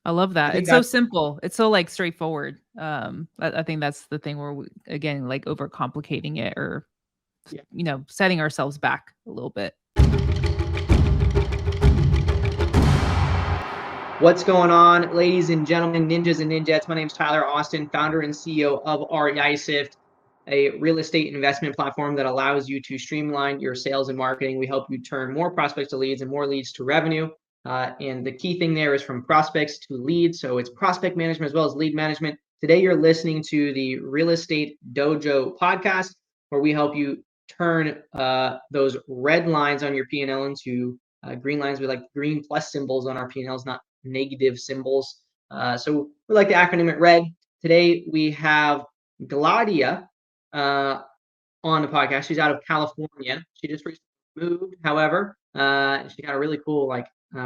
I love I that. think It's so that's simple. It's so like straightforward. I think that's the thing where we, again, like overcomplicating it or, yeah. setting ourselves back a little bit. What's going on, ladies and gentlemen, ninjas and ninjets? My name is Tyler Austin, founder and CEO of REISift, a real estate investment platform that allows you to streamline your sales and marketing. We help you turn more prospects to leads and more leads to revenue. And the key thing there is from prospects to leads. So it's prospect management as well as lead management. Today, you're listening to the Real Estate Dojo podcast, where we help you turn those red lines on your P&L into green lines. We like green plus symbols on our P&Ls, not negative symbols. So we like the acronym it RED. Today we have Gladia on the podcast. She's out of California. She just recently moved. However, she got a really cool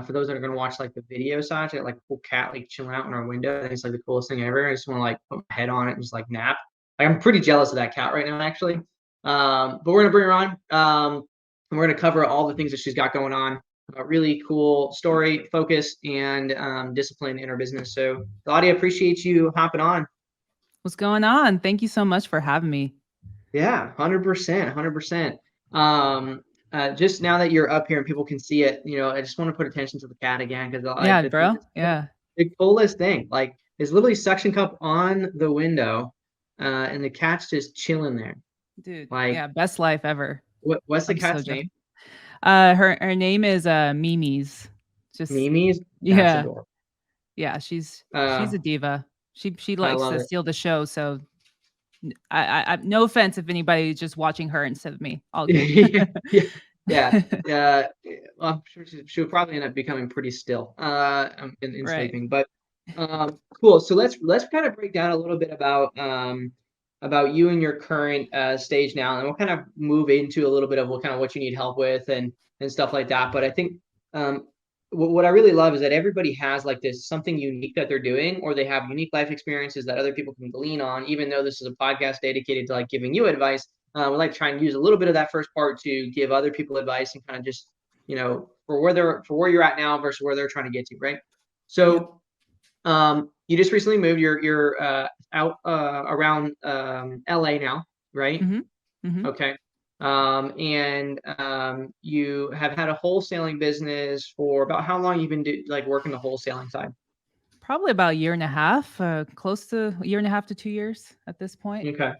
for those that are going to watch like the video side, she got like a cool cat like chilling out in our window. I think it's like the coolest thing ever. I just want to like put my head on it and just like nap. Like I'm pretty jealous of that cat right now, actually. But we're gonna bring her on, and we're gonna cover all the things that she's got going on. A really cool story, focus, and discipline in her business. So, Claudia, appreciate you hopping on. What's going on? Thank you so much for having me. Yeah, 100%, 100%. Just now that you're up here and people can see it, I just want to put attention to the cat again because Yeah, bro. Yeah. the coolest thing, like, is literally suction cup on the window, and the cat's just chilling there. Dude, Like, yeah, best life ever. what's the I'm so cat's jealous. name? Her name is Mimi's. Just Mimi's. That's yeah. adorable. Yeah, she's Uh, a diva. She I likes love to it. steal the show, so I no offense if anybody's just watching her instead of me. All good. Yeah, yeah, yeah. Well, I'm sure she'll probably end up becoming pretty still in Right. sleeping. But cool. So let's kind of break down a little bit about you and your current stage now, and we'll kind of move into a little bit of what you need help with and stuff like that. But I think um, what I really love is that everybody has like this something unique that they're doing, or they have unique life experiences that other people can glean on. Even though this is a podcast dedicated to like giving you advice, we like to try and use a little bit of that first part to give other people advice and kind of just for where you're at now versus where they're trying to get to, right? Yep. So you just recently moved. You're out around LA now, right? Mhm. Mhm. Okay. And you have had a wholesaling business for about how long you've been working the wholesaling side? Probably about a year and a half, close to a year and a half to 2 years at this point. Okay.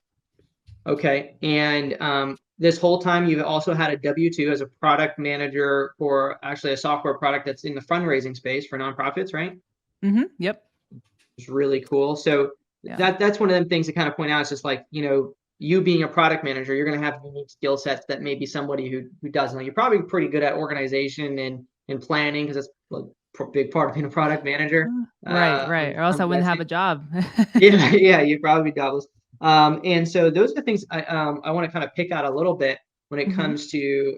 Okay. And this whole time you've also had a W-2 as a product manager for actually a software product that's in the fundraising space for nonprofits, right? Mhm. Yep. It's really cool. So Yeah. that's one of them things to kind of point out. It's just like, you being a product manager, you're going to have unique skill sets that maybe somebody who doesn't. Like, you're probably pretty good at organization and planning because that's a big part of being a product manager. Right, right, or else I I'm wouldn't have guessing. a job. Yeah, yeah, you'd probably be jobless. And so those are the things I want to kind of pick out a little bit when it Mhm. comes to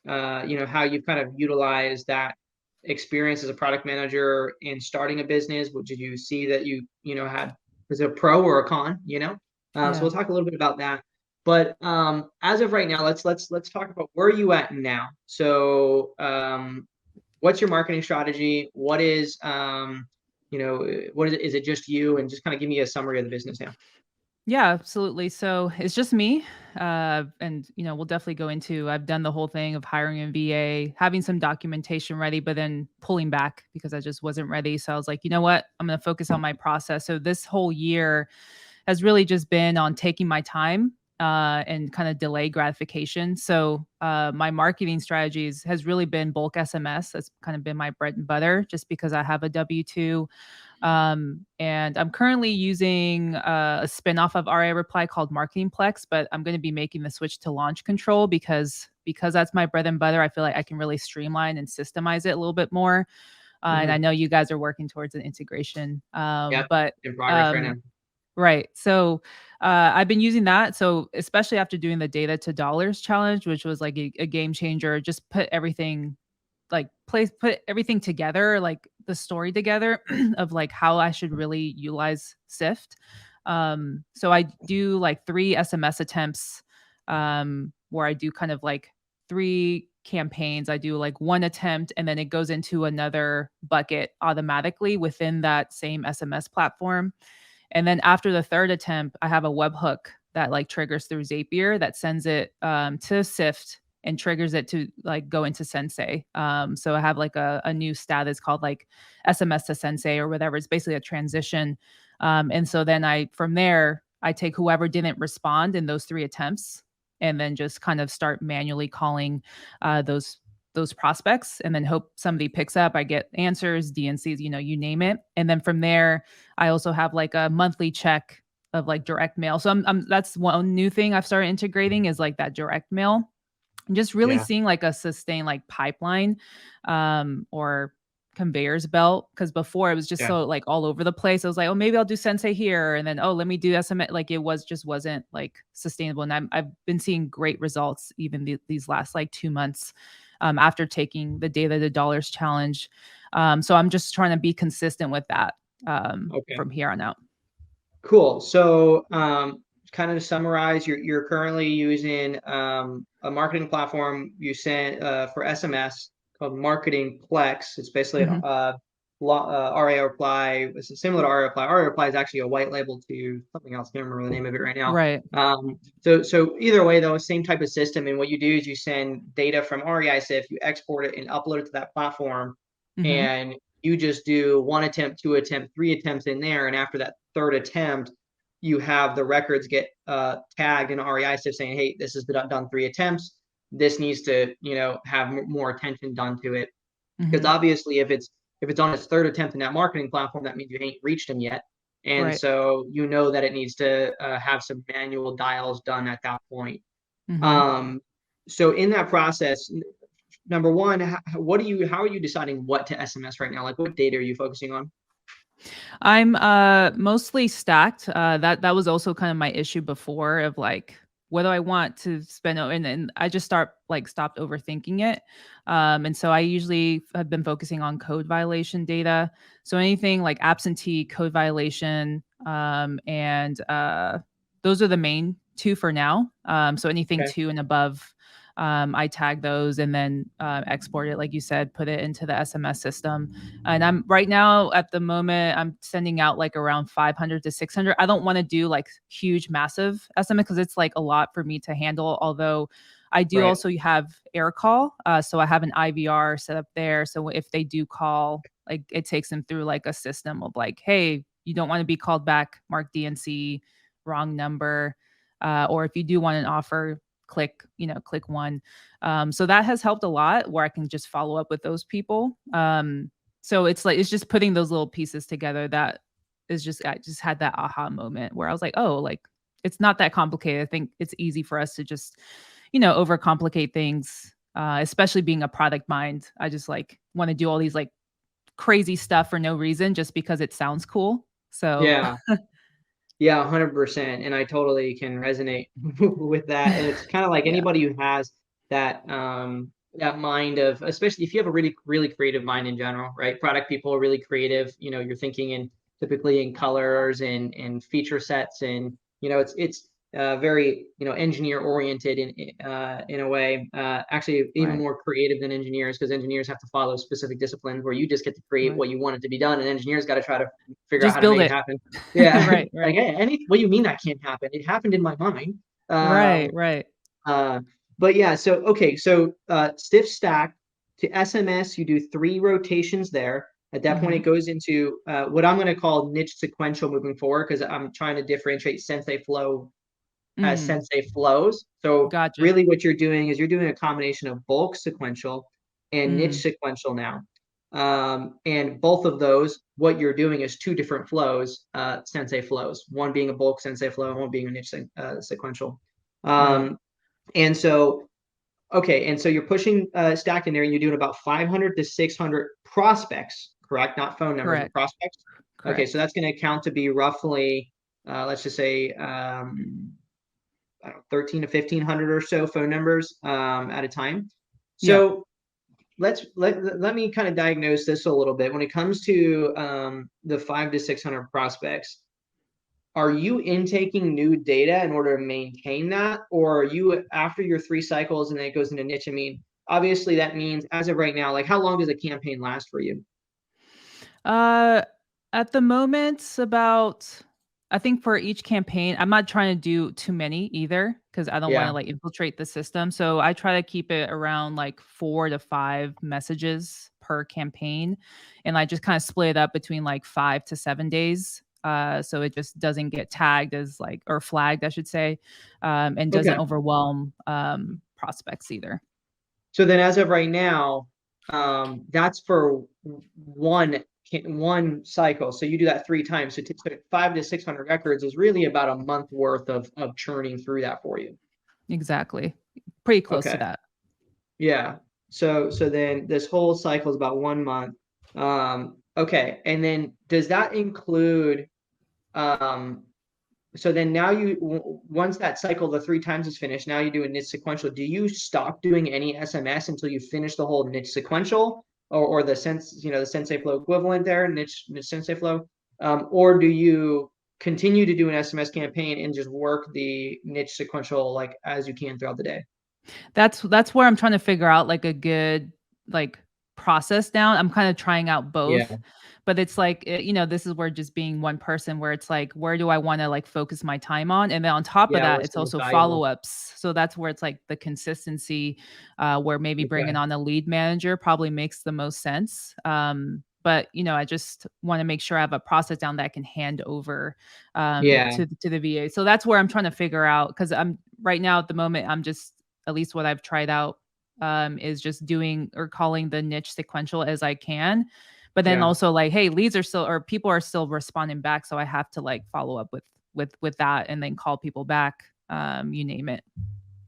how you've kind of utilized that experience as a product manager in starting a business. What did you see that had, was it a pro or a con? So Yeah. we'll talk a little bit about that. But as of right now, let's talk about where are you at now. So what's your marketing strategy? What is it just you? And just kind of give me a summary of the business now. Yeah, absolutely. So it's just me. And we'll definitely go into I've done the whole thing of hiring a VA, having some documentation ready, but then pulling back because I just wasn't ready. So I was like, you know what? I'm gonna focus on my process. So this whole year has really just been on taking my time and kind of delay gratification. So my marketing strategies has really been bulk SMS. That's kind of been my bread and butter, just because I have a W-2. And I'm currently using a spinoff of RA Reply called Marketing Plex, but I'm going to be making the switch to Launch Control because that's my bread and butter. I feel like I can really streamline and systemize it a little bit more. And I Mm-hmm. know you guys are working towards an integration. Yeah, But in progress right now. um, Right. So I've been using that. So especially after doing the data to dollars challenge, which was like a game changer, just put everything together, like the story together of like how I should really utilize Sift. So I do like 3 SMS attempts where I do kind of like 3 campaigns. I do like one attempt and then it goes into another bucket automatically within that same SMS platform. And then after the third attempt, I have a webhook that like triggers through Zapier that sends it to Sift and triggers it to like go into Sensei. So I have like a new status called like SMS to Sensei or whatever. It's basically a transition. And so then from there, I take whoever didn't respond in those three attempts and then just kind of start manually calling those prospects and then hope somebody picks up. I get answers, DNCs, you name it. And then from there, I also have like a monthly check of like direct mail. So that's one new thing I've started integrating is like that direct mail. And just really Yeah. seeing like a sustained like pipeline or conveyors belt, because before it was just Yeah. so like all over the place. I was like, oh, maybe I'll do Sensei here, and then oh, let me do SMA. Like it wasn't like sustainable, and I've been seeing great results even these last like 2 months after taking the Data to Dollars challenge. So I'm just trying to be consistent with that Okay. from here on out. Cool. So, kind of to summarize, you're currently using a marketing platform you sent for SMS called Marketing Plex. It's basically an Hmm. RA reply. It's similar to RA reply. RA reply is actually a white label to something else. I can't remember the name of it right now. Right. So either way, though, same type of system. And what you do is you send data from REISift, you export it and upload it to that platform, Hmm. and you just do one attempt, two attempt, three attempts in there, and after that third attempt, you have the records get tagged in REISift saying, "Hey, this has been done 3 attempts. This needs to, have more attention done to it." Because Hmm. obviously, if it's on its third attempt in that marketing platform, that means you ain't reached them yet, and Right. so you know that it needs to have some manual dials done at that point. Hmm. Um, so in that process, number one, how are you deciding what to SMS right now? Like, what data are you focusing on? I'm mostly stacked. That was also kind of my issue before of like what do I want to spend and I just stopped overthinking it. And so I usually have been focusing on code violation data. So anything like absentee code violation and those are the main two for now. So anything Okay. two and above, I tag those and then export it, like you said, put it into the SMS system. And I'm right now at the moment, I'm sending out like around 500 to 600. I don't want to do like huge, massive estimate because it's like a lot for me to handle. Although I do Right. also have Aircall. So I have an IVR set up there. So if they do call, like it takes them through like a system of like, hey, you don't want to be called back, mark DNC, wrong number. Or if you do want an offer, click one. So that has helped a lot where I can just follow up with those people. So it's just putting those little pieces together that is just I just had that aha moment where I was like, oh, like it's not that complicated. I think it's easy for us to just, overcomplicate things, especially being a product mind. I just like want to do all these like crazy stuff for no reason just because it sounds cool. So Yeah. Yeah, 100%. And I totally can resonate with that. And it's kind of like yeah, anybody who has that mind of, especially if you have a really, really creative mind in general, right? Product people are really creative. You're thinking in typically in colors and feature sets, and it's very engineer oriented in a way. Actually, even right. more creative than engineers, because engineers have to follow specific disciplines where you just get to create Right. what you want it to be done, and engineers got to try to figure out Just how to build make it it. happen. Yeah. Right, Like, right. hey, what do you mean that can't happen? It happened in my mind. Right, Um, right. uh, but yeah, so okay, so stiff stack to SMS, you do 3 rotations there. At that point, it Mhm. goes into what I'm going to call niche sequential moving forward, because I'm trying to differentiate Sensei flow as Mm, Sensei flows. So gotcha. really, what you're doing is you're doing a combination of bulk sequential and niche Mm, sequential now. And both of those, what you're doing is 2 different flows, Sensei flows, one being a bulk Sensei flow and one being a niche sequential. right. Um, and so, okay, and so you're pushing stacked in there, and you're doing about 500 to 600 prospects, correct? Not phone numbers, but Correct. prospects. Okay, so Correct. that's going to count to be roughly, let's just say, I don't know, 13 to 1500 or so phone numbers at a time. Yeah. So let me kind of diagnose this a little bit. When it comes to the 5 to 600 prospects, are you intaking new data in order to maintain that, or are you after your 3 cycles and then it goes into niche? I mean, obviously that means as of right now, like how long does a campaign last for you? Uh, at the moment, about I think for each campaign, I'm not trying to do too many either because I don't want to Yeah. like infiltrate the system. So I try to keep it around like 4 to 5 messages per campaign, and I just kind of split it up between like 5 to 7 days. So it just doesn't get tagged as like or flagged, I should say, and doesn't Okay. overwhelm prospects either. So then as of right now, that's for one cycle. So you do that 3 times. So 500 to 600 records is really about a month worth of churning through that for you. Exactly, pretty close to Okay. that. Yeah. So then this whole cycle is about 1 month. Okay. And then does that include um so then now once that cycle the 3 times is finished, now you do a niche sequential. Do you stop doing any SMS until you finish the whole niche sequential, or the the Sensei Flow equivalent there, niche Sensei Flow, or do you continue to do an SMS campaign and just work the niche sequential like as you can throughout the day? That's where I'm trying to figure out, like, a good, like, process down. I'm kinda trying out Yeah. both, but it's like, this is where just being one person where it's like, where do I wanna, like, focus my time on? And then on top of Yeah. that, What's it's the most also valuable? follow-ups. So that's where it's like the consistency, where maybe bringing Okay. on a lead manager probably makes the most sense. But, I just wanna make sure I have a process down that I can hand over, Yeah. to the VA. So that's where I'm trying to figure out because 'cause I'm right now at the moment, I'm just at least what I've tried out, is just doing or calling the niche sequential as I can. But then Yeah. also like, hey, leads are still or people are still responding back. So I have to like follow up with that and then call people back. You name it.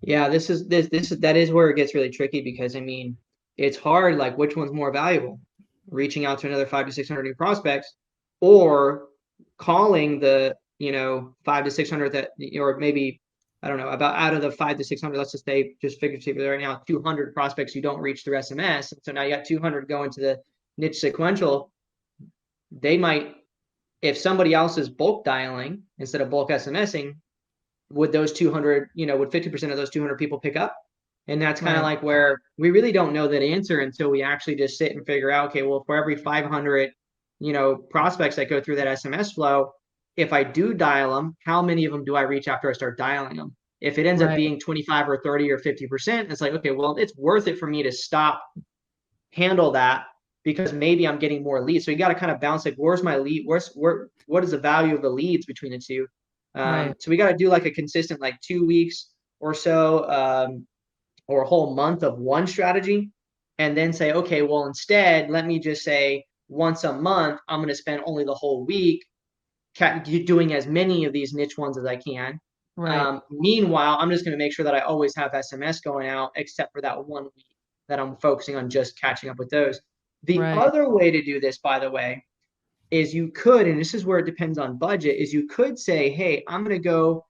Yeah, that is where it gets really tricky because I mean, it's hard, like which one's more valuable? Reaching out to another 500 to 600 new prospects or calling the, 500 to 600 that or maybe I don't know, about out of the 500 to 600, let's just say just figuratively right now, 200 prospects you don't reach through SMS. And so now you got 200 going to the niche sequential. They might, if somebody else is bulk dialing instead of bulk SMSing, would those 200, would 50% of those 200 people pick up? And that's kind of Right. like where we really don't know that answer until we actually just sit and figure out, okay, well, for every 500, prospects that go through that SMS flow, if I do dial them, how many of them do I reach after I start dialing them? If it ends up Right. being 25 or 30 or 50%, it's like, okay, well, it's worth it for me to stop, handle that because maybe I'm getting more leads. So you got to kind of balance like, where's my lead? What is the value of the leads between the two? Right. So we got to do like a consistent like 2 weeks or so, or a whole month of one strategy, and then say, okay, well, instead, let me just say once a month, I'm going to spend only the whole week doing as many of these niche ones as I can. Right. Meanwhile, I'm just going to make sure that I always have SMS going out, except for that 1 week that I'm focusing on just catching up with those. The Right. other way to do this, by the way, is you could, and this is where it depends on budget, is you could say, hey, I'm going to go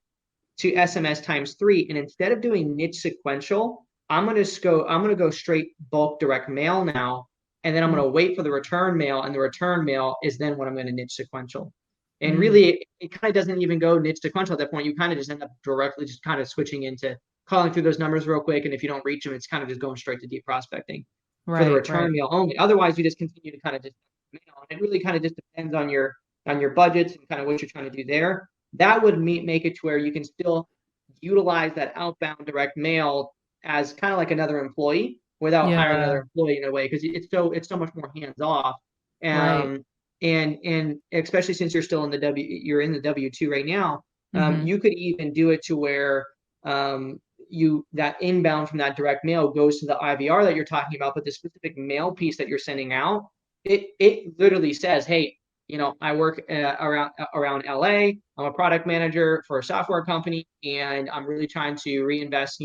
to SMS times 3, and instead of doing niche sequential, I'm going to go straight bulk direct mail now, and then I'm going Mm, to wait for the return mail, and the return mail is then when I'm going to niche sequential. And mm, really, it kind of doesn't even go niche sequential at that point. You kind of just end up directly just kind of switching into calling through those numbers real quick, and if you don't reach them, it's kind of just going straight to deep prospecting for the right. return Right. mail only. Otherwise, you just continue to kind of just mail, and it really kind of just depends on your budgets and kind of what you're trying to do there. That would make it to where you can still utilize that outbound direct mail as kind of like another employee without hiring Yeah. another employee in a way because it's so much more hands off. Right. And especially since you're in the W-2 right now, Mhm. you could even do it to where you that inbound from that direct mail goes to the IVR that you're talking about, but the specific mail piece that you're sending out, it literally says, hey, I work around LA. I'm a product manager for a software company, and I'm really trying to reinvest,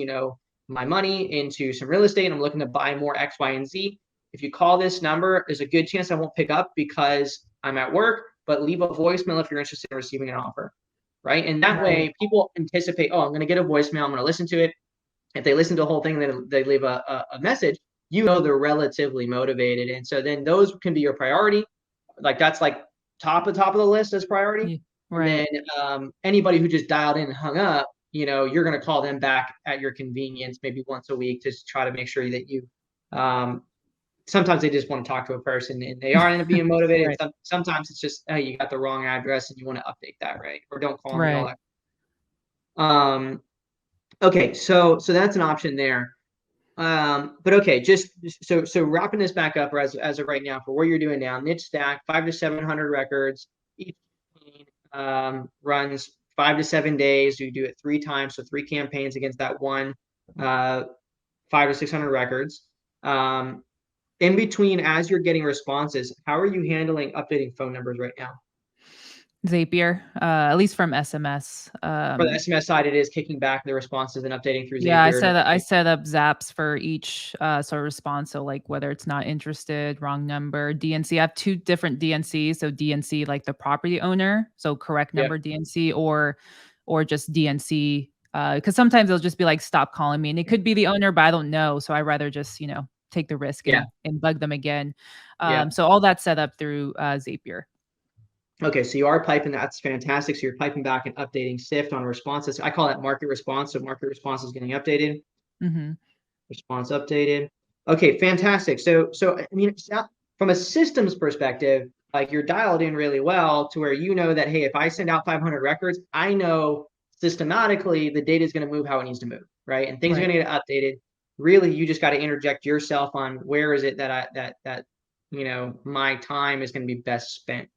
my money into some real estate. And I'm looking to buy more X, Y, and Z. If you call this number, there's a good chance I won't pick up because I'm at work. But leave a voicemail if you're interested in receiving an offer, right? And that Right. way, people anticipate, oh, I'm going to get a voicemail. I'm going to listen to it. If they listen to the whole thing, then they leave a message. They're relatively motivated, and so then those can be your priority. Like that's like top of the list as priority. Ye And then right. anybody who just dialed in and hung up, you're going to call them back at your convenience, maybe once a week, to try to make sure that you Sometimes they just want to talk to a person and they are end up being motivated. Right. Sometimes it's just, hey, you got the wrong address and you want to update that, right? Or don't call me, all Right. that. Okay, so that's an option there. But okay, just so wrapping this back up, or as of right now, for what you're doing now, niche stack, 500 to 700 records. Each campaign runs 5 to 7 days. You do it 3 times, so 3 campaigns against that one, 500 to 600 records. In between, as you're getting responses, how are you handling updating phone numbers right now? Zapier, at least from SMS. For the SMS side, it is kicking back the responses and updating through Yeah, Zapier. I set up zaps for each sort of response. So like whether it's not interested, wrong number, DNC. I have two different DNCs. So DNC like the property owner, so correct Yep. number DNC, or just DNC. Because sometimes they'll just be like, stop calling me. And it could be the owner, but I don't know. So I rather just, take the risk Yeah. and bug them again. Yeah. So all that's set up through Zapier. Okay, so you are piping. That's fantastic. So you're piping back and updating SIFT on responses. I call that market response. So market response is getting updated. Hmm. Response updated. Okay, fantastic. So I mean, it's not, from a systems perspective, like you're dialed in really well to where you know that, hey, if I send out 500 records, I know systematically the data is going to move how it needs to move, right? And things are Right. going to get updated. Really, you just got to interject yourself on where is it that my time is going to be best spent.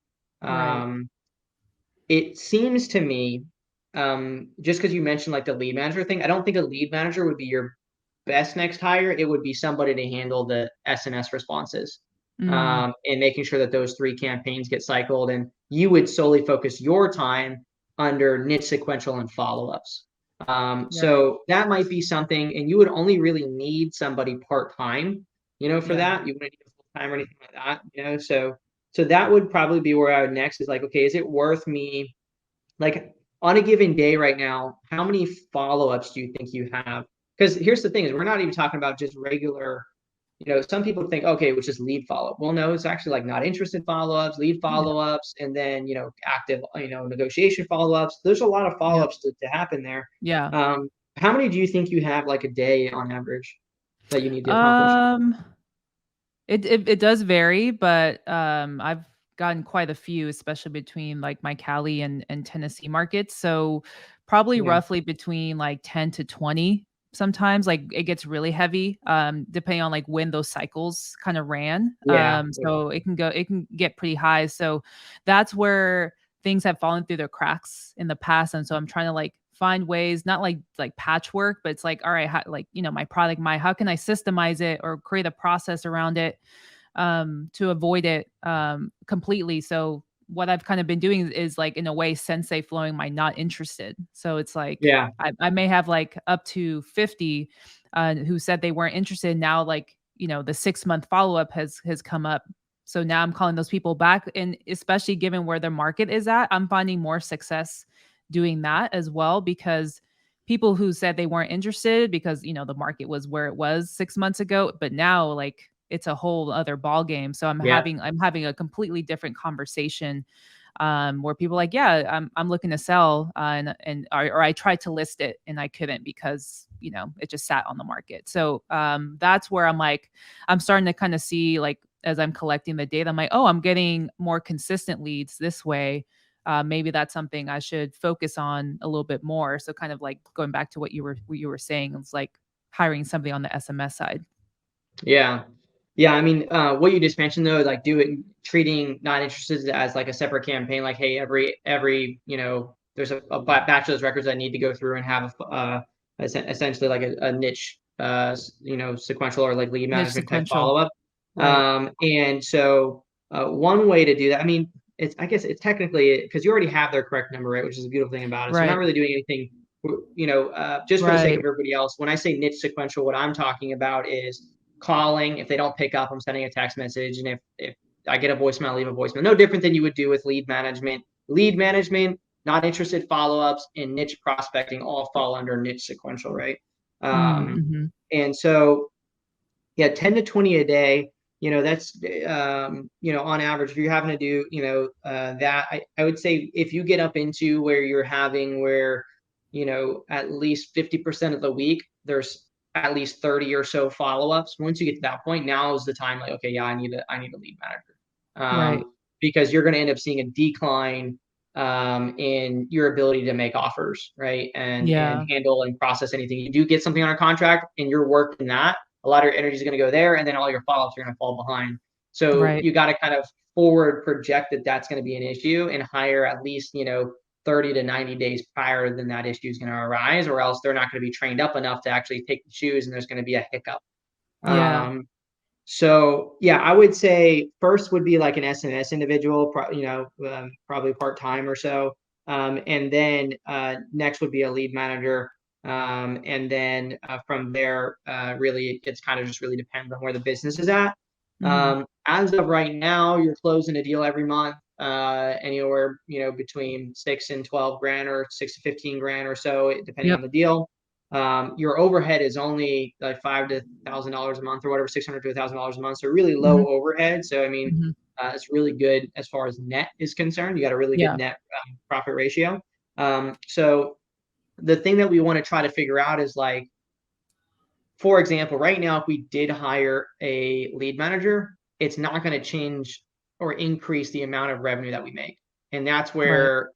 Right. Um, it seems to me, just because you mentioned like the lead manager thing, I don't think a lead manager would be your best next hire. It would be somebody to handle the SNS responses, Mm, and making sure that those 3 campaigns get cycled. And you would solely focus your time under niche sequential and follow-ups. right. So that might be something, and you would only really need somebody part-time, for Yeah. that. You wouldn't need a full-time or anything like that. So that would probably be where I would next is like, okay, is it worth me, like, on a given day right now, how many follow-ups do you think you have? Because here's the thing is we're not even talking about just regular, some people think, okay, it was just lead follow-up. Well, no, it's actually like not interested follow-ups, lead Yeah. follow-ups, and then, active, negotiation follow-ups. There's a lot of Yep. follow-ups to happen there. Yeah. How many do you think you have like a day on average that you need to accomplish? Um, it does vary, but I've gotten quite a few, especially between like my Cali and Tennessee markets. So probably Yeah. roughly between like 10 to 20 sometimes. Like it gets really heavy, depending on like when those cycles kind of ran. Yeah. So it can get pretty high. So that's where things have fallen through the cracks in the past. And so I'm trying to like find ways, not like patchwork, but it's like, all right, how, like, my product, how can I systemize it or create a process around it to avoid it completely. So what I've kind of been doing is like in a way sensei flowing my not interested. So it's like Yeah. I may have like up to 50 who said they weren't interested. Now like, the 6 month follow-up has come up. So now I'm calling those people back. And especially given where the market is at, I'm finding more success doing that as well because people who said they weren't interested because the market was where it was 6 months ago, but now like it's a whole other ball game. So Yeah. I'm having a completely different conversation where people are like, yeah, I'm looking to sell, or I tried to list it and I couldn't because it just sat on the market. So that's where I'm like, I'm starting to kind of see like as I'm collecting the data, I'm like, oh, I'm getting more consistent leads this way. Maybe that's something I should focus on a little bit more. So kind of like going back to what you were saying, it's like hiring somebody on the SMS side. Yeah. Yeah, I mean, what you just mentioned though, like treating not interested as like a separate campaign, like, hey, every, there's a batch of those records I need to go through and have essentially like a niche, sequential or like lead Niche management type sequential. follow-up. Right. And so one way to do that, I mean, I guess it's technically because you already have their correct number, right? Which is a beautiful thing about it. So we're not Right. really doing anything, just for the sake Right. of everybody else. When I say niche sequential, what I'm talking about is calling. If they don't pick up, I'm sending a text message. And if I get a voicemail, leave a voicemail. No different than you would do with lead management. Lead management, not interested follow-ups, and niche prospecting all fall under niche sequential, right? Mm-hmm. And so, yeah, 10 to 20 a day, that's, on average, if you're having to do, that, I would say if you get up into where you're having at least 50% of the week, there's at least 30 or so follow-ups. Once you get to that point, now is the time like, okay, yeah, I need a lead manager. Right. Because you're going to end up seeing a decline in your ability to make offers, right? And Yeah. handle and process anything. You do get something on a contract and you're working that, a lot of your energy is going to go there, and then all your follow-ups are going to fall behind. So Right. you got to kind of forward project that that's going to be an issue and hire at least, 30 to 90 days prior than that issue is going to arise, or else they're not going to be trained up enough to actually take the shoes and there's going to be a hiccup. Yeah. So yeah, I would say first would be like an SMS individual, probably part time or so, and then next would be a lead manager, and then from there, really it's kind of just really depends on where the business is at. Mhm. As of right now, you're closing a deal every month, anywhere between 6 and 12 grand, or 6 to 15 grand or so, depending on Yep. the deal. Your overhead is only like $5,000 to $1,000 a month or whatever, 600 to $1,000 a month. So really low Mhm. overhead. So I mean, Mhm. it's really good as far as net is concerned. You got a really good Yeah. net profit ratio. So the thing that we want to try to figure out is like, for example, right now, if we did hire a lead manager, it's not going to change or increase the amount of revenue that we make. And that's Right. where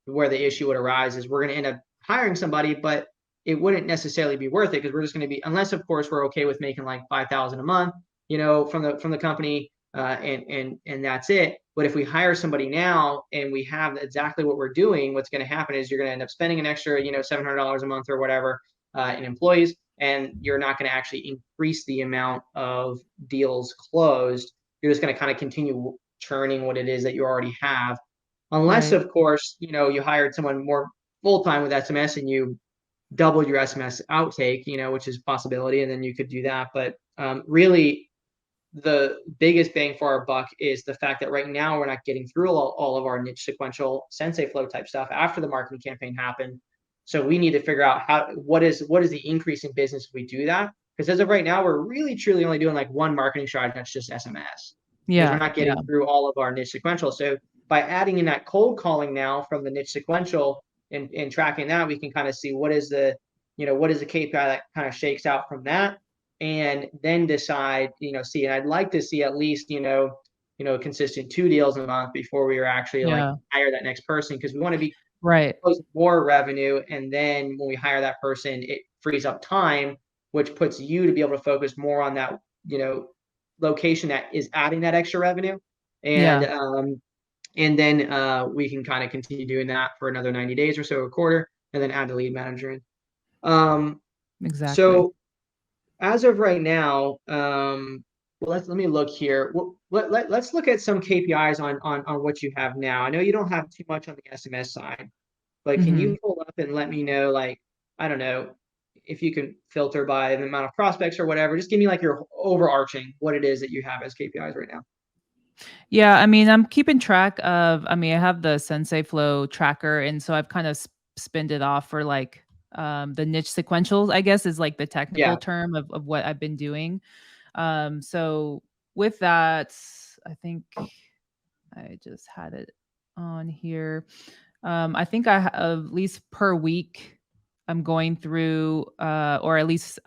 the issue would arise is we're going to end up hiring somebody, but it wouldn't necessarily be worth it because we're just going to be, unless of course we're okay with making like 5,000 a month, from the company, and that's it. But if we hire somebody now and we have exactly what we're doing, what's going to happen is you're going to end up spending an extra, $700 a month or whatever in employees, and you're not going to actually increase the amount of deals closed. You're just going to kind of continue churning what it is that you already have. Unless, Right. of course, you hired someone more full time with SMS and you doubled your SMS outtake, which is a possibility, and then you could do that. But really, the biggest bang for our buck is the fact that right now we're not getting through all of our niche sequential sensei flow type stuff after the marketing campaign happened. So we need to figure out what is the increase in business if we do that. Because as of right now, we're really truly only doing like one marketing strategy, that's just SMS, because we're Yeah. not Yeah. getting through all of our niche sequential. So by adding in that cold calling now from the niche sequential and tracking that, we can kind of see what is the KPI that kind of shakes out from that, and then decide, and I'd like to see at least, consistent 2 deals a month before we are actually like Yeah. hire that next person, because we want to be Right. closing more revenue. And then when we hire that person, it frees up time, which puts you to be able to focus more on that, location that is adding that extra revenue. And, Yeah. um, and then we can kind of continue doing that for another 90 days or so, a quarter, and then add the lead manager in. Um, Exactly. so as of right now, well, let me look here. Let's look at some KPIs on what you have now. I know you don't have too much on the SMS side, but can Mhm. you pull up and let me know, like, I don't know, if you can filter by the amount of prospects or whatever, just give me like your overarching what it is that you have as KPIs right now. Yeah, I mean, I'm keeping track of I mean, I have the Sensei Flow tracker, and so I've kind of spinned it off for like the niche sequentials, I guess is like the technical Yeah. term of what I've been doing. So with that, I think I just had it on here. I think at least per week, I'm going through, or at least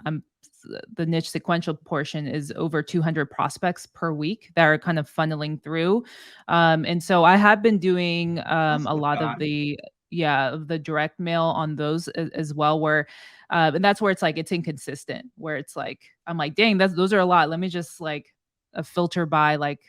the niche sequential portion is over 200 prospects per week that are kind of funneling through. And so I have been doing That's a not lot of bad. the direct mail on those as well, where, and that's where it's like it's inconsistent, where it's like I'm like, dang, those are a lot. Let me just like a filter by like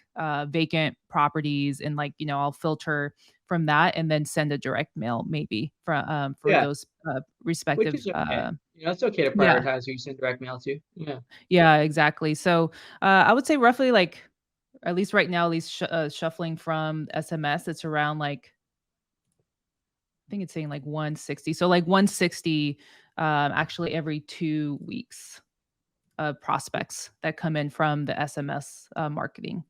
vacant properties, and like I'll filter from that and then send a direct mail maybe for Yeah, those which respective is okay. It's okay to yeah. prioritize who you send direct mail to. Yeah. Yeah, exactly. So I would say roughly like at least right now, at least shuffling from SMS, it's around like I think it's saying like 160. So like 160 actually every 2 weeks of prospects that come in from the SMS marketing.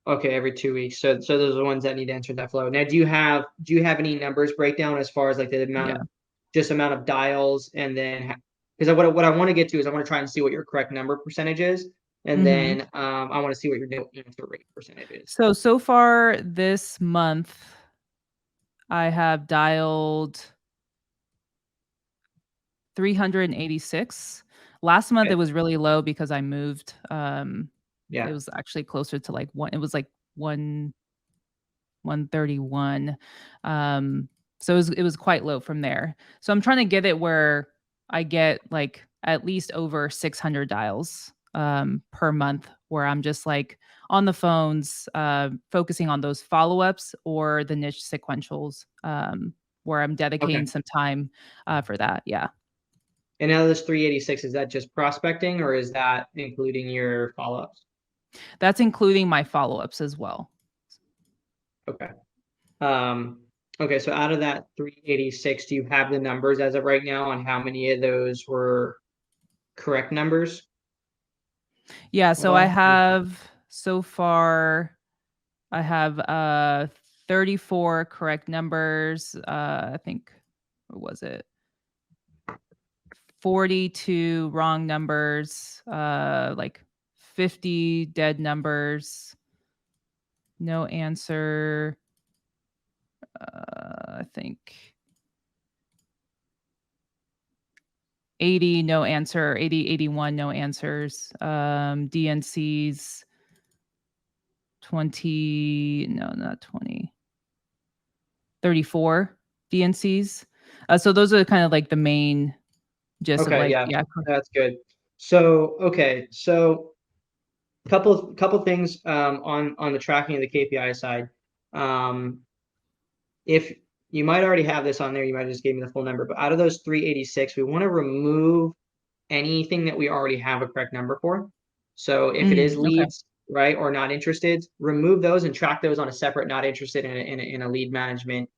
Okay, every 2 weeks. So those are the ones that need to enter that flow. Now, do you have any numbers breakdown as far as like the amount Yeah. of just amount of dials, and then because what I want to get to is I want to try and see what your correct number percentage is, and Hmm. then I want to see what your no answer rate percentage is. So far this month, I have dialed 386. Last month Okay. it was really low because I moved. It Yeah. was actually closer to like one. It was like 131. So it was quite low from there. So I'm trying to get it where I get like at least over 600 dials per month, where I'm just like on the phones, focusing on those follow-ups or the niche sequentials, where I'm dedicating Okay. some time for that. Yeah. And out of this 386, is that just prospecting or is that including your follow-ups? That's including my follow-ups as well. Okay. Um, okay, so out of that 386, do you have the numbers as of right now on how many of those were correct numbers Yeah, at so I all? have so far I have 34 correct numbers. I think what was it? 42 wrong numbers, like 50 dead numbers, no answer. I think 80 no answer, 80, 81 no answers. DNCs 20, no, not 20, 34 DNCs. So those are kind of like the main gist of Okay, like, yeah, yeah. that's good. So, okay, so couple things on the tracking of the KPI side. Um, if you might already have this on there, you might have just gave me the full number, but out of those 386, we want to remove anything that we already have a correct number for. So if it is Okay. leads, right, or not interested, remove those and track those on a separate not interested in a lead management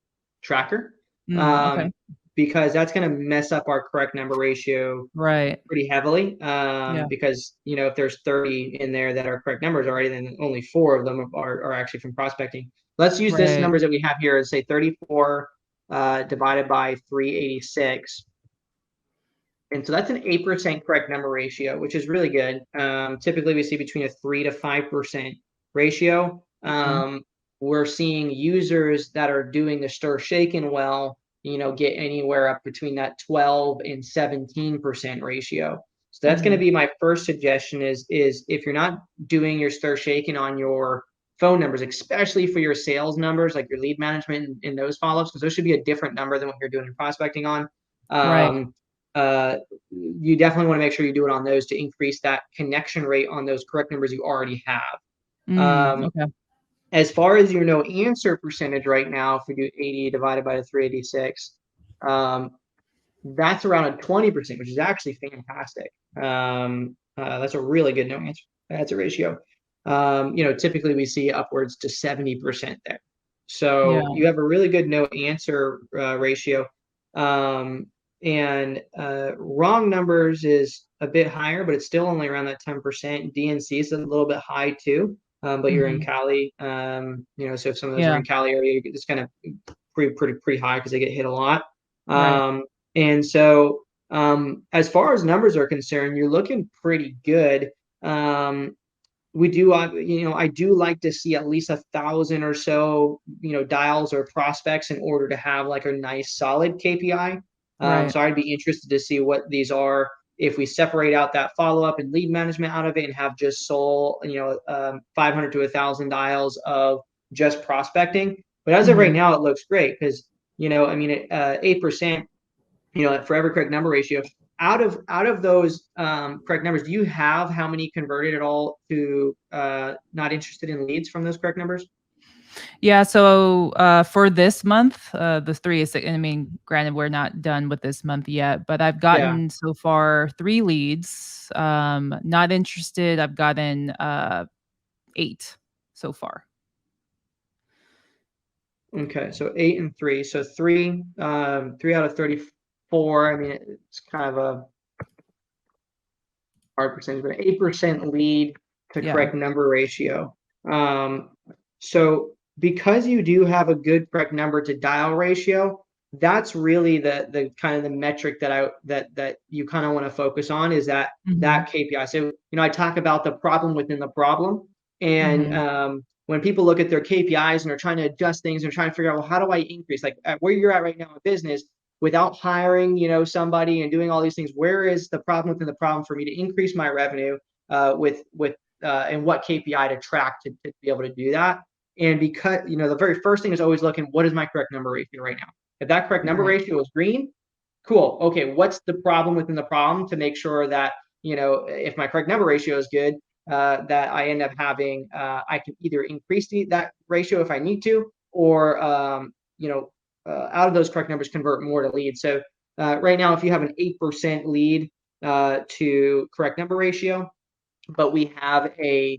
tracker. Okay. Because that's going to mess up our correct number ratio Right. pretty heavily. Yeah. Because if there's 30 in there that are correct numbers already, then only 4 of them are actually from prospecting. Let's use this Right. numbers that we have here and say 34 divided by 386. And so that's an 8% correct number ratio, which is really good. Typically, we see between a 3 to 5% ratio. Mhm. We're seeing users that are doing the stir shaken well, get anywhere up between that 12 and 17% ratio. So that's going to Mhm. be my first suggestion is if you're not doing your stir shaken on your phone numbers, especially for your sales numbers, like your lead management and those follow-ups, because those should be a different number than what you're doing in prospecting on. Right. Uh, you definitely want to make sure you do it on those to increase that connection rate on those correct numbers you already have. Okay. As far as your no answer percentage right now, if we do 80 divided by the 386, um, that's around a 20%, which is actually fantastic. That's a really good no answer ratio. Typically we see upwards to 70% there. So Yeah. you have a really good no answer ratio. Um, and wrong numbers is a bit higher, but it's still only around that 10%. DNC is a little bit high too, but you're in Mhm. Cali. So if some of those are Yeah. in Cali area, it's kind of pretty high because they get hit a lot. Right. Um, and so, as far as numbers are concerned, you're looking pretty good. We do, I do like to see at least 1,000 or so, dials or prospects in order to have like a nice solid KPI. Right. So I'd be interested to see what these are if we separate out that follow up and lead management out of it and have just 500 to 1,000 dials of just prospecting. But as of right Mhm. now, it looks great because 8%, for every correct number ratio. Out of those correct numbers, do you have how many converted at all to not interested in leads from those correct numbers? Yeah, so, for this month, the 3 is I mean, granted, we're not done with this month yet, but I've Yeah. gotten so far 3 leads. Not interested, I've gotten, 8 so far. Okay. So 8 and 3. So three out of 34. I mean, it's kind of a hard percentage, but 8% lead to Yeah. correct number ratio. Um, so because you do have a good correct number to dial ratio, that's really the kind of the metric that you kind of want to focus on is that Mhm. KPI. So I talk about the problem within the problem, and Mhm. when people look at their KPIs and they're trying to adjust things and trying to figure out, well, how do I increase? Like at where you're at right now in business, without hiring, somebody and doing all these things, where is the problem within the problem for me to increase my revenue and what KPI to track to be able to do that. And because, the very first thing is always looking, what is my correct number ratio right now? If that correct number Right. ratio is green, cool. Okay, what's the problem within the problem to make sure that, if my correct number ratio is good, that I end up having, I can either increase that ratio if I need to, or, out of those correct numbers, convert more to leads. So right now, if you have an 8% lead to correct number ratio, but we have a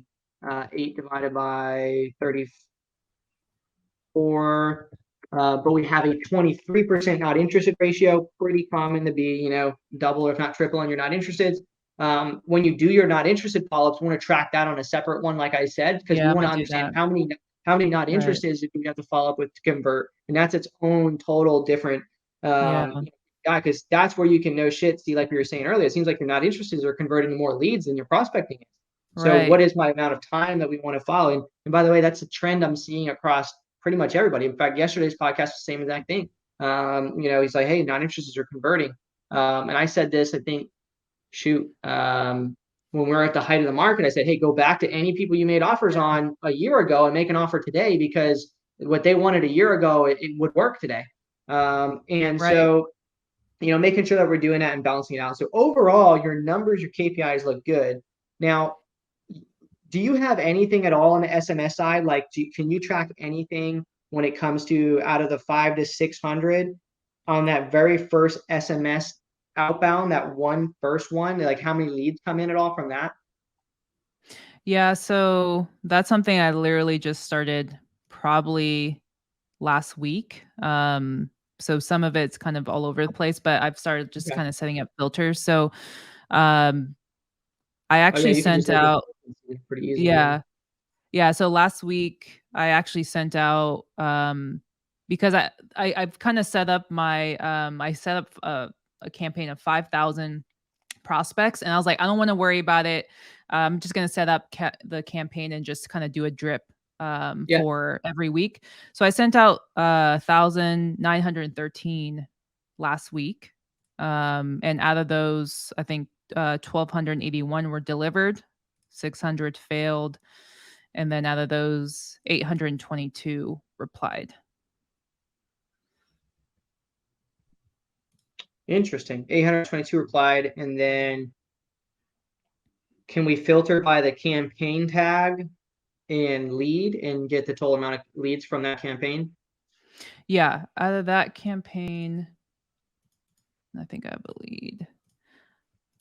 8 divided by 34, but we have a 23% not interested ratio, pretty common to be, double or if not triple on your not interested. When you do your not interested follow-ups, we want to track that on a separate one, like I said, because we Yeah, I'm want to gonna do understand that. how many not Right. interested do we have to follow up with to convert, and that's its own total different Yeah. yeah, because that's where you can know shit. See, like we were saying earlier, it seems like your not interested are converting to more leads than your prospecting is. So what Right. is my amount of time that we want to follow? And by the way, that's a trend I'm seeing across pretty much everybody. In fact, yesterday's podcast was the same exact thing. He's like, hey, non interested are converting. And I said this, I think, when we're at the height of the market, I said, hey, go back to any people you made offers Yeah. on a year ago and make an offer today, because what they wanted a year ago, it would work today. And Right. so, making sure that we're doing that and balancing it out. So overall, your numbers, your KPIs look good. Now, do you have anything at all on the SMS side? Like, can you track anything when it comes to out of the 5 to 600 on that very first SMS outbound, that first one? Like, how many leads come in at all from that? Yeah, so that's something I literally just started probably last week. So some of it's kind of all over the place, but I've started just Okay. kind of setting up filters. So, um, I Oh yeah, actually you can just sent look at out pretty easily. Yeah. yeah. Yeah, so last week I actually sent out, because I've kinda set up my, I set up a campaign of 5,000 prospects, and I was like, "I don't wanna worry about it. I'm just gonna set up the campaign and just kinda do a drip, Yeah. for every week." So I sent out, 1,913 last week, and out of those, I think, 1,281 were delivered, 600 failed, and then out of those, 822 replied. Interesting. 822 replied, and then can we filter by the campaign tag and lead and get the total amount of leads from that campaign? Yeah, out of that campaign, I think I have a lead.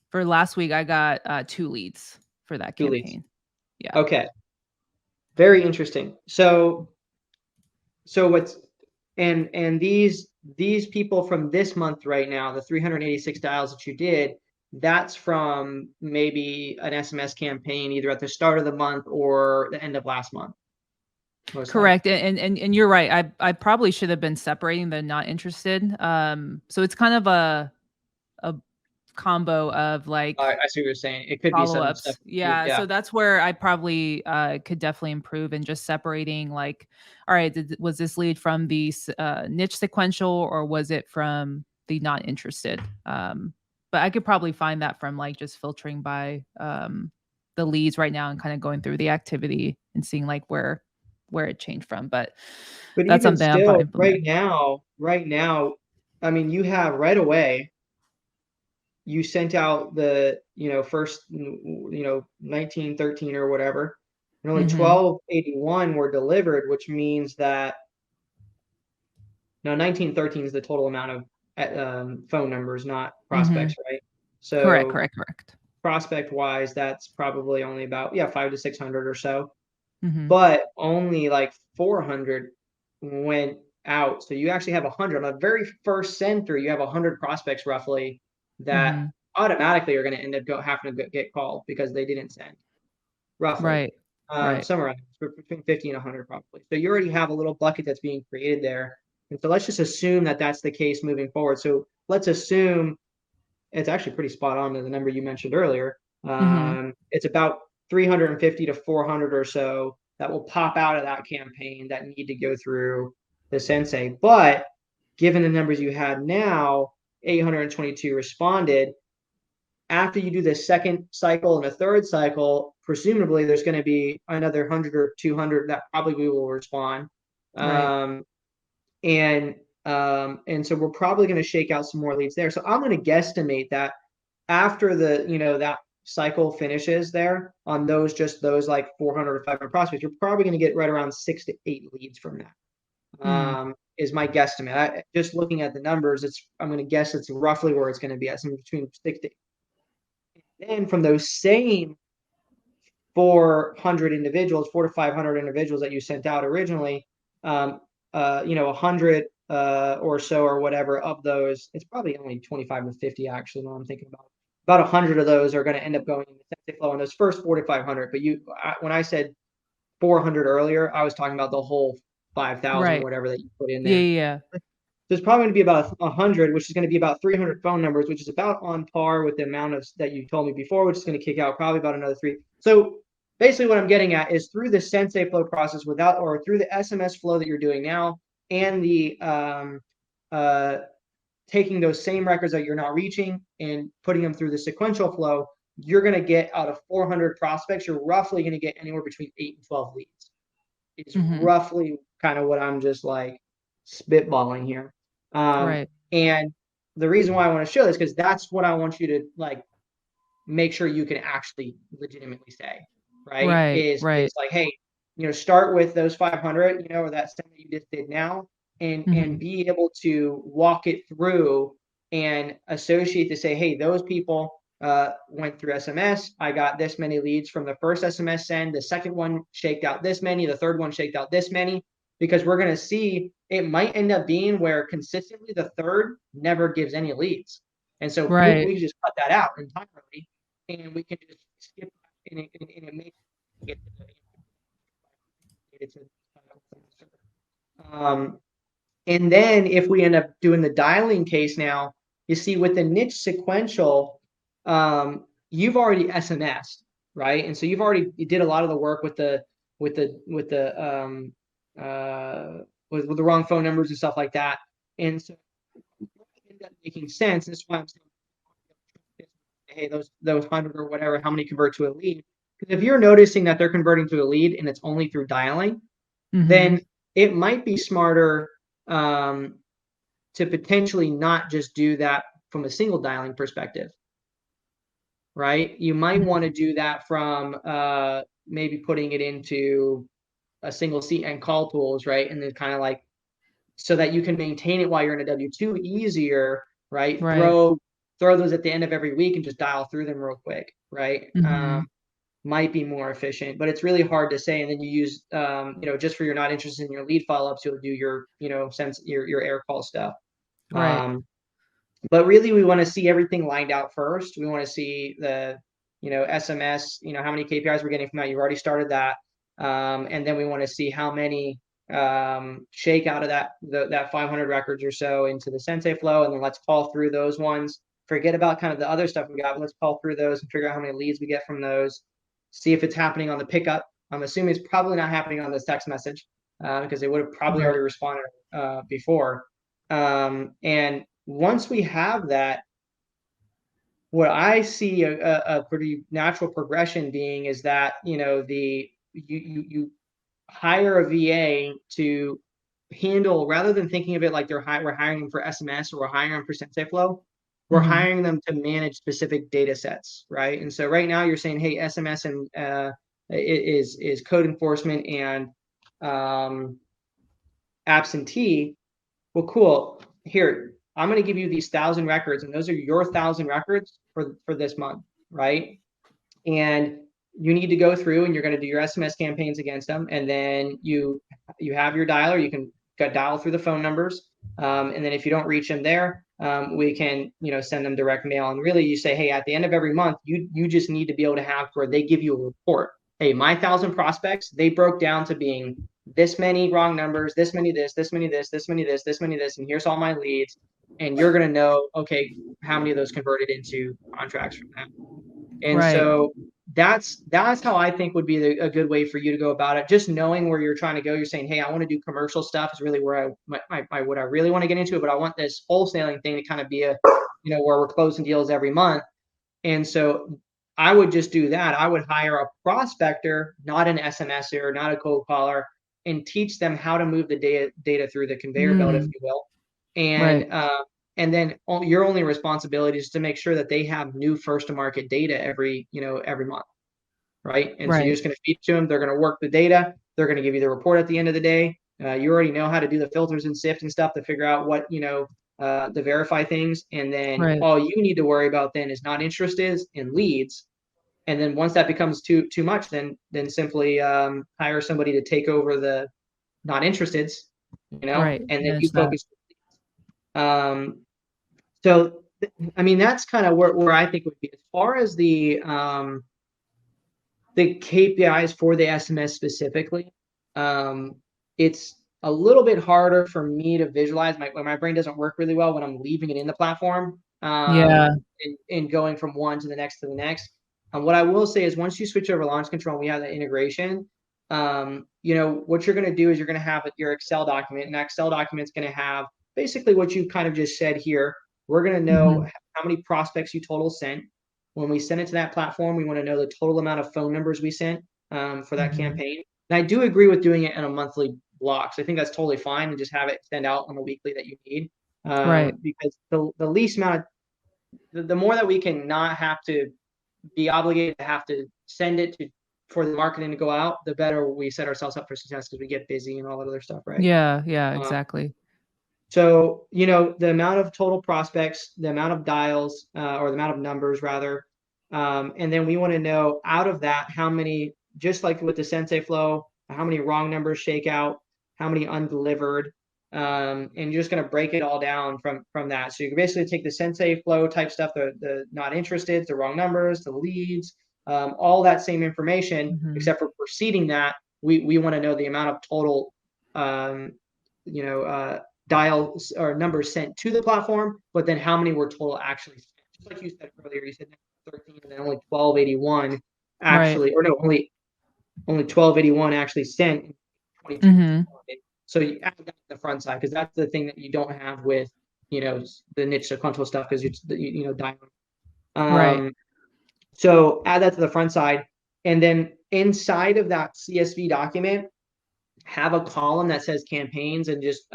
For last week, I got, 2 leads for that 2 leads. campaign. Yeah. Okay. Very interesting. So what's and these people from this month right now, the 386 dials that you did, that's from maybe an SMS campaign either at the start of the month or the end of last month, most likely. Correct, and you're right, I probably should have been separating the not interested, so it's kind of a combo of, like, I see what you're saying. It could be some stuff. follow-ups. Yeah, Yeah. so that's where I probably, could definitely improve in just separating, like, alright, was this lead from the niche sequential, or was it from the not interested? But I could probably find that from, like, just filtering by, the leads right now and kinda going through the activity and seeing, like, where it changed from, but But that's even something I'm probably still, implementing. right now, I mean, you have right away, you sent out the, first, 1913 or whatever, and only Mhm, 1281 were delivered, which means that now 1913 is the total amount of phone numbers, not prospects, mhm. right? Correct, So correct, correct. prospect wise, that's probably only about, yeah, 5 to 600 or so, Mhm, but only like 400 went out. So you actually have 100 on the very first send through. You have 100 prospects roughly that mhm. automatically are going to end up having to get called because they didn't send, roughly. Right, right. Somewhere around between 50 and 100 probably. So you already have a little bucket that's being created there. And so let's just assume that that's the case moving forward. So let's assume it's actually pretty spot on to the number you mentioned earlier. Mhm, It's about 350 to 400 or so that will pop out of that campaign that need to go through the sensei. But given the numbers you had now, 822 responded. After you do the second cycle and a third cycle, presumably there's going to be another 100 or 200 that probably will respond. Right. And so we're probably going to shake out some more leads there. So I'm going to guesstimate that after that cycle finishes there on those like 400 or 500 prospects, you're probably going to get right around 6 to 8 leads from that. Is my guesstimate. Just looking at the numbers, I'm going to guess it's roughly where it's going to be at, somewhere between 6 to 8. Then from those same 400 individuals, 400 to 500 individuals that you sent out originally, 100 or so or whatever of those, it's probably only 25 to 50 actually. When I'm thinking about 100 of those are going to end up going in the Sensei flow in those first 4 to 500. But when I said 400 earlier, I was talking about the whole 5,000 or Right. whatever that you put in Yeah. there. Yeah. There's probably going to be about 100, which is going to be about 300 phone numbers, which is about on par with the amount of that you told me before, which is going to kick out probably about another 3. So basically what I'm getting at is through the Sensei flow process through the SMS flow that you're doing now and the taking those same records that you're not reaching and putting them through the sequential flow, you're going to get out of 400 prospects, you're roughly going to get anywhere between 8 and 12 leads. Is roughly kind of what I'm just like spitballing here. Right. And the reason why I want to show this, because that's what I want you to like make sure you can actually legitimately say, right? Right. Is Right. like, hey, start with those 500, or that stuff that you just did now, and be able to walk it through and associate to say, hey, those people went through SMS. I got this many leads from the first SMS send. The second one shaked out this many. The third one shaked out this many. Because we're going to see it might end up being where consistently the third never gives any leads. And so boom, we can just cut that out entirely, and we can just skip and it makes it get to and then if we end up doing the dialing case now, you see with the niche sequential, you've already SMS'd, right? And so you did a lot of the work with the wrong phone numbers and stuff like that. And so it ended up making sense. That's why I'm saying, hey, those 100 or whatever, how many convert to a lead? Because if you're noticing that they're converting to a lead and it's only through dialing, then it might be smarter to potentially not just do that from a single dialing perspective, right? You might want to do that from maybe putting it into a single seat and call tools, right? And then kind of like so that you can maintain it while you're in a W-2 easier, right? Right. Throw those at the end of every week and just dial through them real quick, right? Might be more efficient, but it's really hard to say. And then you use, just for you're not interested in your lead follow-ups, you'll do your, your Aircall stuff. Right. But really we want to see everything lined out first. We want to see the, SMS, how many KPIs we're getting from that. You've already started that. And then we want to see how many shake out of that 500 records or so into the Sensei flow. And then let's call through those ones. Forget about kind of the other stuff we got. But let's call through those and figure out how many leads we get from those. See if it's happening on the pickup. I'm assuming it's probably not happening on this text message because they would have probably already responded before. And once we have that, what I see a pretty natural progression being is that you hire a VA to handle, rather than thinking of it like we're hiring them for SMS or we're hiring them for Sensei Flow, we're hiring them to manage specific data sets, right? And so right now you're saying, hey, SMS and is code enforcement and absentee. Well, cool. Here, I'm going to give you these 1,000 records, and those are your 1,000 records for this month, right? And you need to go through and you're going to do your SMS campaigns against them. And then you have your dialer. You can dial through the phone numbers. And then if you don't reach them there, we can, send them direct mail. And really you say, hey, at the end of every month, you just need to be able to have where they give you a report. Hey, my 1,000 prospects, they broke down to being this many wrong numbers, this many this many this many this many this, and here's all my leads. And you're going to know, okay, how many of those converted into contracts from that. And so that's how I think would be a good way for you to go about it. Just knowing where you're trying to go. You're saying, hey, I want to do commercial stuff is really where what I really want to get into, but I want this wholesaling thing to kind of be where we're closing deals every month. And so I would just do that. I would hire a prospector, not an SMSer, not a cold caller, and teach them how to move the data through the conveyor belt, if Mm, you will. right. And then your only responsibility is to make sure that they have new first to market data every month, right? And so you're Right. just going to feed to them. They're going to work the data. They're going to give you the report at the end of the day. You already know how to do the filters and sift and stuff to figure out what to verify things. And then Right. all you need to worry about then is not interested and leads. And then once that becomes too much, then simply hire somebody to take over the not interesteds, Right. and then you Manage that. focus. Um, so, I mean, that's kind of where I think it would be as far as the KPIs for the SMS specifically. It's a little bit harder for me to visualize. My brain doesn't work really well when I'm leaving it in the platform, Yeah. and going from one to the next to the next. What I will say is once you switch over launch control, and we have that integration. What you're going to do is you're going to have your Excel document, and that Excel document's going to have basically what you kind of just said here. We're going to know Mhm. how many prospects you total sent. When we send it to that platform, we want to know the total amount of phone numbers we sent for that Mhm. campaign. And I do agree with doing it in a monthly block. So I think that's totally fine, and just have it send out on the weekly that you need. Right. Because the least amount of the more that we can not have to be obligated to have to send it to for the marketing to go out, the better we set ourselves up for success because we get busy and all that other stuff, right? Yeah. Yeah. Uh, Exactly. so, the amount of total prospects, the amount of dials, or the amount of numbers rather, and then we want to know out of that how many, just like with the Sensei flow, how many wrong numbers shake out, how many undelivered, and you're just going to break it all down from that. So you can basically take the Sensei flow type stuff, the not interested, the wrong numbers, the leads, all that same information, Mhm. except for preceding that, we want to know the amount of total, um, you know, uh, dials or numbers sent to the platform, but then how many were total actually sent. Just like you said earlier, you said 13 and then only 1281 Right. actually, or no, only 1281 actually sent, 22 Mhm. responded. So you add that to the front side because that's the thing that you don't have with the niche sequential stuff because dialing. Right. Um, so add that to the front side, and then inside of that CSV document, have a column that says campaigns and just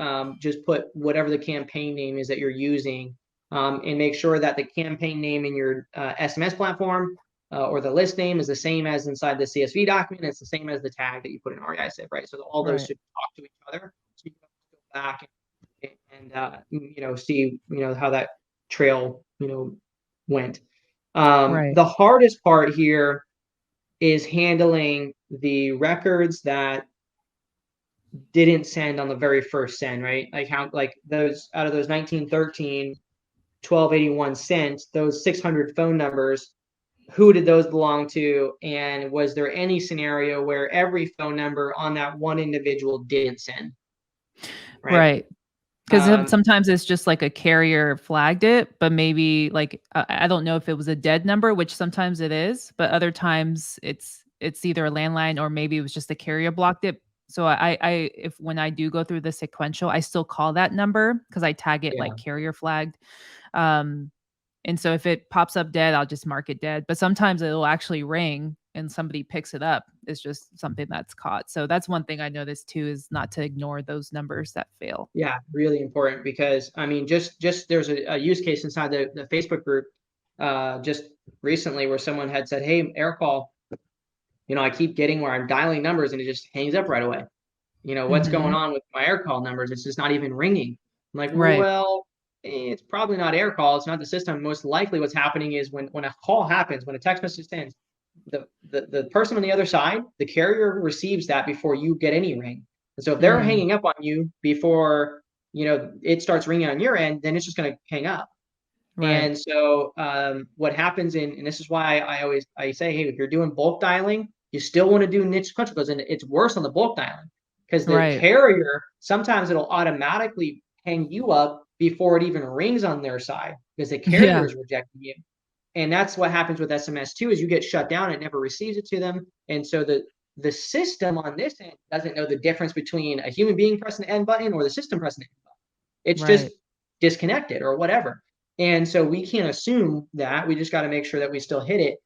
put whatever the campaign name is that you're using, and make sure that the campaign name in your SMS platform or the list name is the same as inside the CSV document. It's the same as the tag that you put in REISift, right? So all those Right. should talk to each other. So you can go back and see how that trail went. Right. The hardest part here is handling the records that didn't send on the very first send, right? Like how, like those out of those 1913, 1281 sent, those 600 phone numbers, who did those belong to? And was there any scenario where every phone number on that one individual didn't send, right? Right. 'Cause Um, sometimes it's just like a carrier flagged it, but maybe like, I don't know if it was a dead number, which sometimes it is, but other times it's either a landline or maybe it was just the carrier blocked it. So I if when I do go through the sequential, I still call that number because I tag it yeah, like carrier flagged. Um, and so if it pops up dead, I'll just mark it dead. But sometimes it'll actually ring and somebody picks it up. It's just something that's caught. So that's one thing I noticed too is not to ignore those numbers that fail. yeah, really important because I mean, just there's a use case inside the Facebook group just recently where someone had said, "Hey, Aircall, I keep getting where I'm dialing numbers and it just hangs up right away. What's going Mhm. on with my air call numbers? It's just not even ringing." I'm like, Right. well, it's probably not air call. It's not the system. Most likely what's happening is when a call happens, when a text message sends, the person on the other side, the carrier receives that before you get any ring. And so if they're Mm. hanging up on you before, it starts ringing on your end, then it's just going to hang up. Right. And so what happens and this is why I say, hey, if you're doing bulk dialing, you still want to do niche sequential because it's worse on the bulk dialing because the Right. carrier sometimes it'll automatically hang you up before it even rings on their side because the carrier Yeah. is rejecting you. And that's what happens with SMS too, is you get shut down, it never receives it to them. And so the system on this end doesn't know the difference between a human being pressing the end button or the system pressing the end button. It's just Right. disconnected or whatever. And so we can't assume that. We just got to make sure that we still hit it.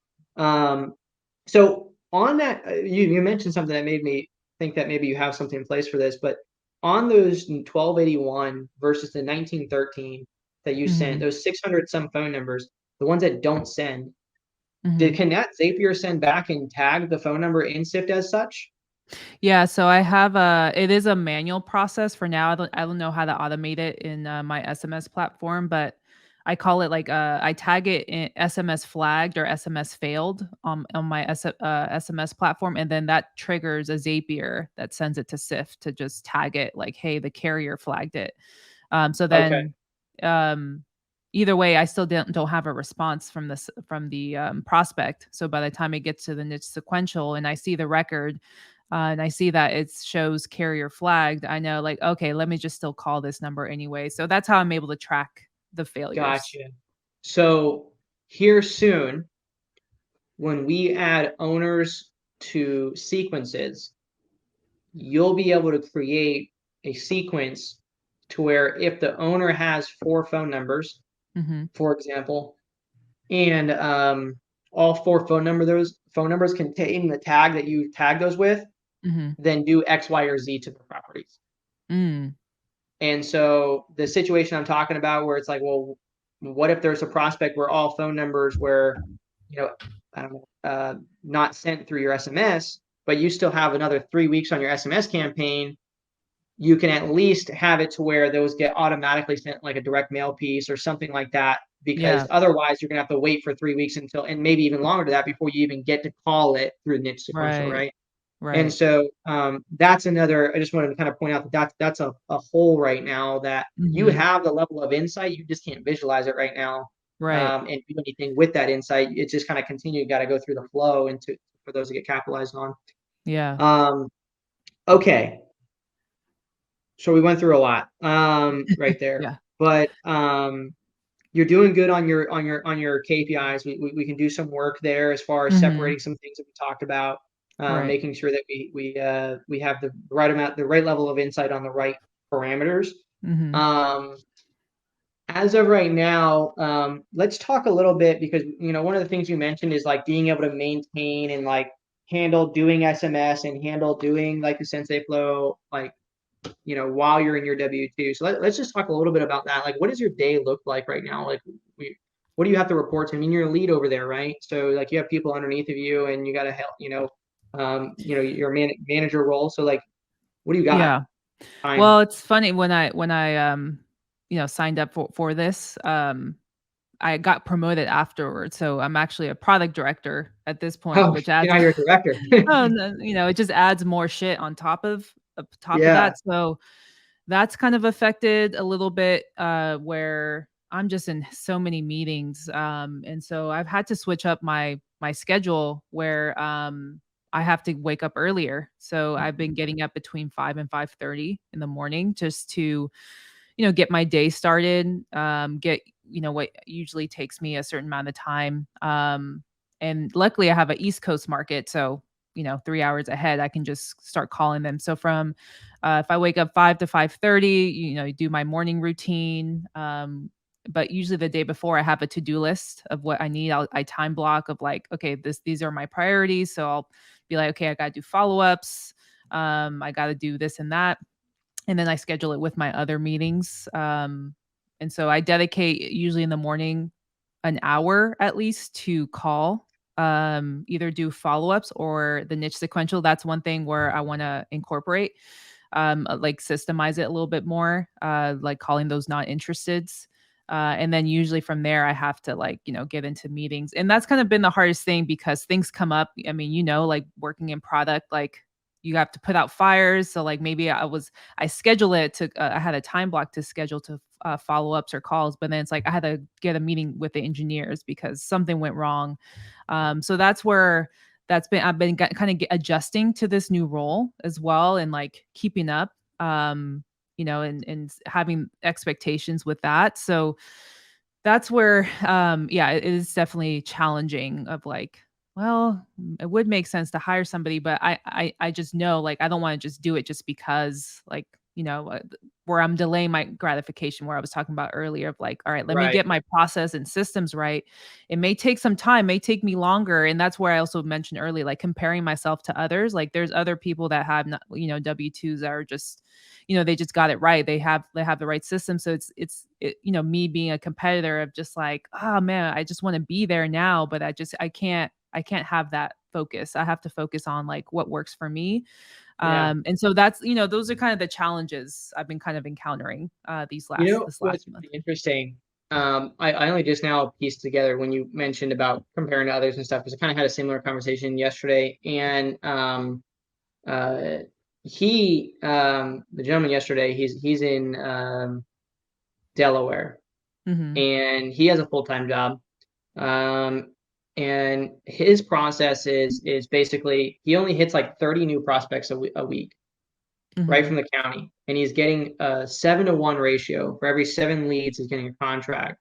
So on that, you mentioned something that made me think that maybe you have something in place for this, but on those 1281 versus the 1913 that you sent, Mhm. those 600 some phone numbers, the ones that don't send, Mhm. can that Zapier send back and tag the phone number in SIFT as such? Yeah, so I have it is a manual process for now. I don't know how to automate it in my SMS platform, but I call it like I tag it in SMS flagged or SMS failed on my SMS platform, and then that triggers a Zapier that sends it to SIF to just tag it like, hey, the carrier flagged it. So Okay, then, um, either way, I still don't have a response from the prospect. So by the time it gets to the niche sequential and I see the record, and I see that it shows carrier flagged, I know like, okay, let me just still call this number anyway. So that's how I'm able to track the failures. gotcha. So here soon, when we add owners to sequences, you'll be able to create a sequence to where if the owner has 4 phone numbers, Mhm. for example, and all 4 phone numbers contain the tag that you tag those with, Mhm. then do X, Y, or Z to the properties. Mm. And so the situation I'm talking about where it's like, well, what if there's a prospect where all phone numbers were, you know, I don't know, not sent through your SMS, but you still have another 3 weeks on your SMS campaign, you can at least have it to where those get automatically sent like a direct mail piece or something like that. Because Yeah. otherwise, you're gonna have to wait for 3 weeks until, and maybe even longer to that before you even get to call it through niche sequential, Right. right? And Right. so that's another. I just wanted to kind of point out that that's a hole right now that you Mhm. have the level of insight, you just can't visualize it right now, Right. and do anything with that insight. It's just kind of continue. You got to go through the flow into for those to get capitalized on. Yeah. Um, okay, so we went through a lot right there, Yeah. but you're doing good on your KPIs. We can do some work there as far as Mhm. separating some things that we talked about, Right. making sure that we have the right amount, the right level of insight on the right parameters. Mhm. Um, as of right now, let's talk a little bit because one of the things you mentioned is like being able to maintain and like handle doing SMS and handle doing like the Sensei Flow, like while you're in your W-2. So let's just talk a little bit about that. Like, what does your day look like right now? Like, what do you have to report to? I mean, you're a lead over there, right? So like you have people underneath of you and you got to help, your manager role. So like, what do you got? Yeah. Time. Well, it's funny when I signed up for this, I got promoted afterwards. So I'm actually a product director at this point, Oh, which adds now you're a director. oh, no, it just adds more shit on top of Yeah. that. So that's kind of affected a little bit where I'm just in so many meetings. And so I've had to switch up my schedule where I have to wake up earlier. So I've been getting up between 5 and 5:30 in the morning just to get my day started, get what usually takes me a certain amount of time. And luckily I have a East Coast market, so 3 hours ahead, I can just start calling them. So from if I wake up 5 to 5:30, do my morning routine. But usually the day before I have a to-do list of what I need. I time block of like, okay, these are my priorities. So I'll be like, okay, I gotta do follow-ups. I gotta do this and that, and then I schedule it with my other meetings. And so I dedicate usually in the morning an hour at least to call, either do follow-ups or the niche sequential. That's one thing where I want to incorporate, like systemize it a little bit more, like calling those not interesteds. And then usually from there, I have to like, get into meetings. And that's kind of been the hardest thing because things come up. I mean, like working in product, like you have to put out fires. So like maybe I schedule it to, I had a time block to schedule to follow ups or calls, but then it's like I had to get a meeting with the engineers because something went wrong. So I've been kind of adjusting to this new role as well and like keeping up, and having expectations with that. So That's where, yeah, it is definitely challenging of like, well, it would make sense to hire somebody, but I just know, like, I don't wanna just do it just because, like, where I'm delaying my gratification, where I was talking about earlier of like, all right, let me Right. get my process and systems right. It may take some time, may take me longer. And that's where I also mentioned earlier, like comparing myself to others. Like there's other people that have not, W-2s that are just, they just got it right. They have the right system. So me being a competitor of just like, oh man, I just want to be there now, but I can't have that focus. I have to focus on like what works for me. Yeah. And so that's, those are kind of the challenges I've been kind of encountering You know this what's last month. really interesting? I only just now pieced together when you mentioned about comparing to others and stuff, because I kind of had a similar conversation yesterday. And uh, the gentleman yesterday, he's in Delaware, Mhm. and he has a full-time job. Um, and his process is basically he only hits like 30 new prospects a week, right Mhm. from the county, and he's getting a 7-to-1 ratio. For every 7 leads, he's getting a contract.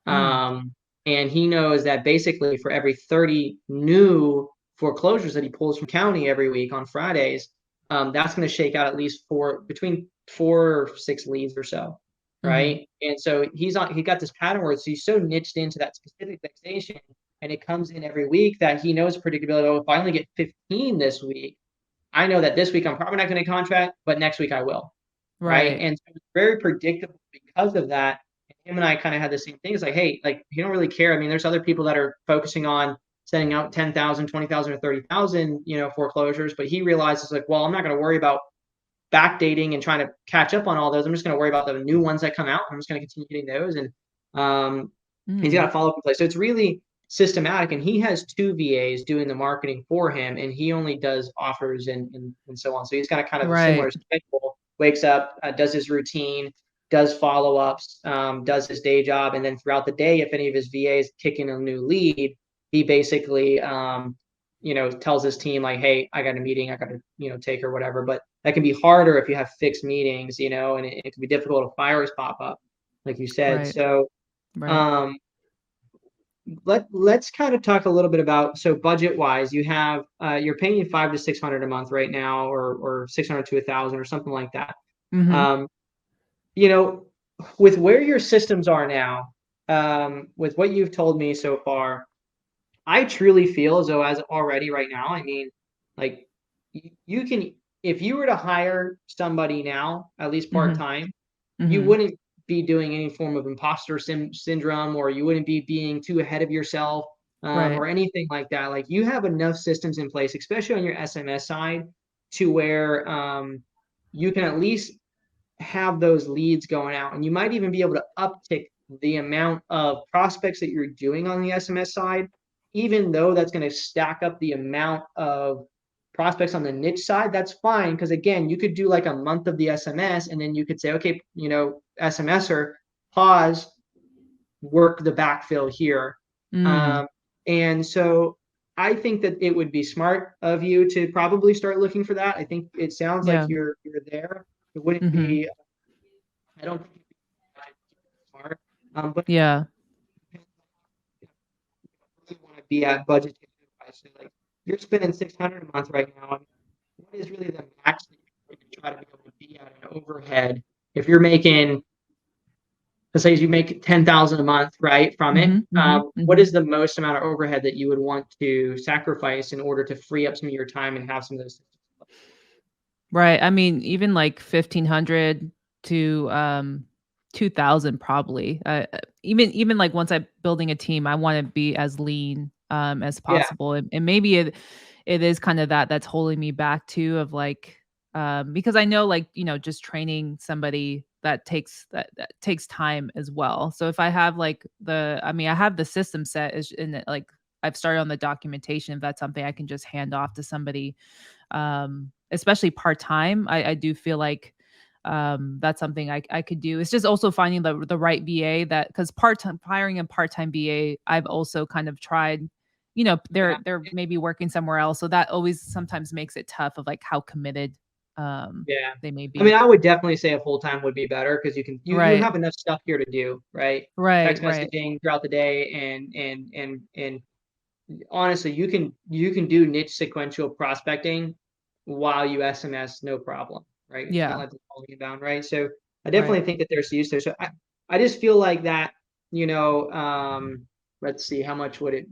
Mm. Um, and he knows that basically for every 30 new foreclosures that he pulls from county every week on Fridays, that's going to shake out at least between 4 or 6 leads or so, Mhm. right? And so he got this pattern where he's so niched into that specific fixation, and it comes in every week that he knows predictability. Oh, if I only get 15 this week, I know that this week I'm probably not going to contract, but next week I will, right? Right. And so it's very predictable because of that. And him and I kind of had the same thing. It's like, hey, like you don't really care. I mean, there's other people that are focusing on sending out 10,000, 20,000, or 30,000, foreclosures, but he realizes like, well, I'm not going to worry about backdating and trying to catch up on all those. I'm just going to worry about the new ones that come out. I'm just going to continue getting those. And um, he's got Mm. a follow up in place. So it's really systematic. And he has two VAs doing the marketing for him, and he only does offers and so on. So he's got a kind of a similar Right. schedule. Wakes up, does his routine, does follow ups, does his day job, and then throughout the day, if any of his VAs kick in a new lead, he basically tells his team like, hey, I got a meeting, I got to take or whatever. But that can be harder if you have fixed meetings, and it can be difficult if fires pop up, like you said. Right. So Right. um, let's kind of talk a little bit about, so budget wise, you have you're paying 500 to 600 a month right now, or 600 to 1,000 or something like that. Mhm. Um, you know, with where your systems are now, with what you've told me so far, I truly feel as though as already right now, I mean, like you can, if you were to hire somebody now, at least part Mhm. time, you Mhm. wouldn't be doing any form of imposter syndrome, or you wouldn't be being too ahead of yourself, Right. or anything like that. Like you have enough systems in place, especially on your SMS side, to where you can at least have those leads going out, and you might even be able to uptick the amount of prospects that you're doing on the SMS side, even though that's going to stack up the amount of prospects on the niche side. That's fine, because again, you could do like a month of the SMS, and then you could say, okay, SMSer, pause, work the backfill here. Mm. um, and so I think that it would be smart of you to probably start looking for that. I think it sounds like Yeah. you're there. It wouldn't Mhm. be, I don't think it'd be smart. But Yeah. you really want to be at budget. So like you're spending 600 a month right now. I mean, what is really the max that you can try to be able to be at an overhead? If you're making, let's say you make 10,000 a month, right, from it, Mhm. Mhm. what Mhm. is the most amount of overhead that you would want to sacrifice in order to free up some of your time and have some of those? Right. I mean, even like 1,500 to 2,000 probably. Even like once I'm building a team, I want to be as lean as Yeah, possible. And maybe it is kind of that's holding me back too of like because I know like, just training somebody that takes time as well. So if I have like I have the system set is in it, like I've started on the documentation. If that's something I can just hand off to somebody, especially part-time. I do feel like that's something I could do. It's just also finding the right VA, that because part-time hiring a part-time VA, I've also kind of tried, yeah. they're maybe working somewhere else. So that always sometimes makes it tough of like how committed. Yeah. they may I mean, be. I would definitely say a full-time would be better because you Right. have enough stuff here to do, right? Right, Text right. messaging throughout the day and honestly, you can do niche sequential prospecting while you SMS, no problem, right? It's not Yeah, like they're calling you down, right? So I right. definitely think that there's use there. So I just feel like that, let's see, how much would it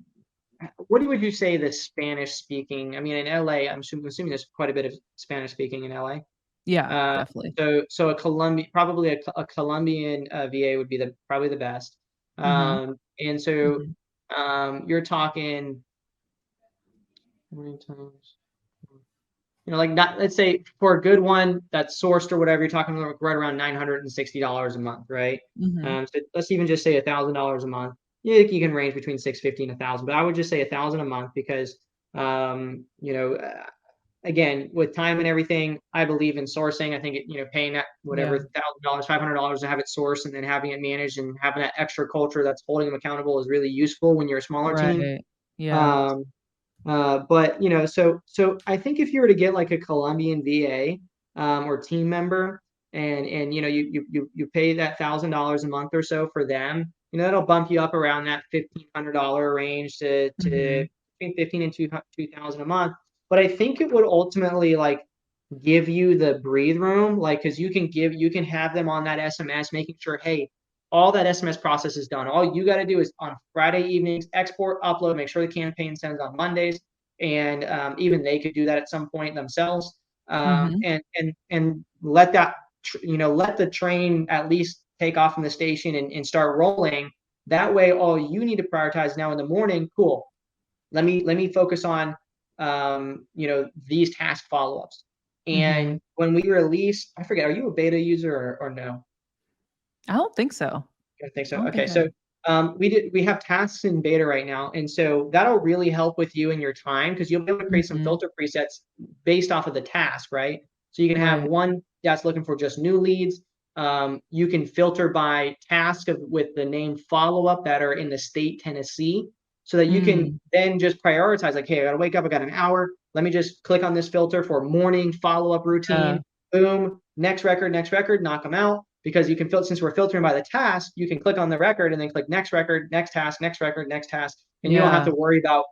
what would you say the Spanish speaking? I mean, in LA, I'm assuming there's quite a bit of Spanish speaking in LA. Yeah, Uh, definitely. so a Colombian, probably a Colombian VA would be probably the best. Mhm, And so mhm. you're talking how many times? Like not, let's say for a good one that's sourced or whatever, you're talking right around $960 a month, right? Mhm. So let's even just say $1,000 a month. You can range between 650 and 1,000, but I would just say 1,000 a month because, um, you know, uh, again, with time and everything, I believe in sourcing. I think paying that whatever Yeah. $1,000, $500 to have it sourced and then having it managed and having that extra culture that's holding them accountable is really useful when you're a smaller team. Right. Yeah. Um, but so I think if you were to get like a Colombian VA or team member, and you pay that $1,000 a month or so for them, that'll bump you up around that $1,500 range to Mhm. between 15 and 2,000 a month. But I think it would ultimately like give you the breathe room, like because you can have them on that SMS, making sure, hey, all that SMS process is done. All you got to do is on Friday evenings, export, upload, make sure the campaign sends on Mondays, and even they could do that at some point themselves. Mhm. And let that let the train at least take off from the station and start rolling. That way, all you need to prioritize now in the morning. Cool. Let me focus on these task follow-ups. Mhm. And when we release, I forget, are you a beta user or no? I don't think so. I think I so. don't Okay, think I so am. we have tasks in beta right now, and so that'll really help with you and your time because you'll be able to create some Mhm. filter presets based off of the task, right? So you can have Right. one that's looking for just new leads. You can filter by task with the name follow up that are in the state Tennessee, so that you can Mm. then just prioritize. Like, hey, I gotta wake up. I got an hour. Let me just click on this filter for morning follow up Yeah. routine. Boom, next record, knock them out because you can filter since we're filtering by the task, you can click on the record and then click next record, next task, next record, next task, and you don't have Yeah. to worry about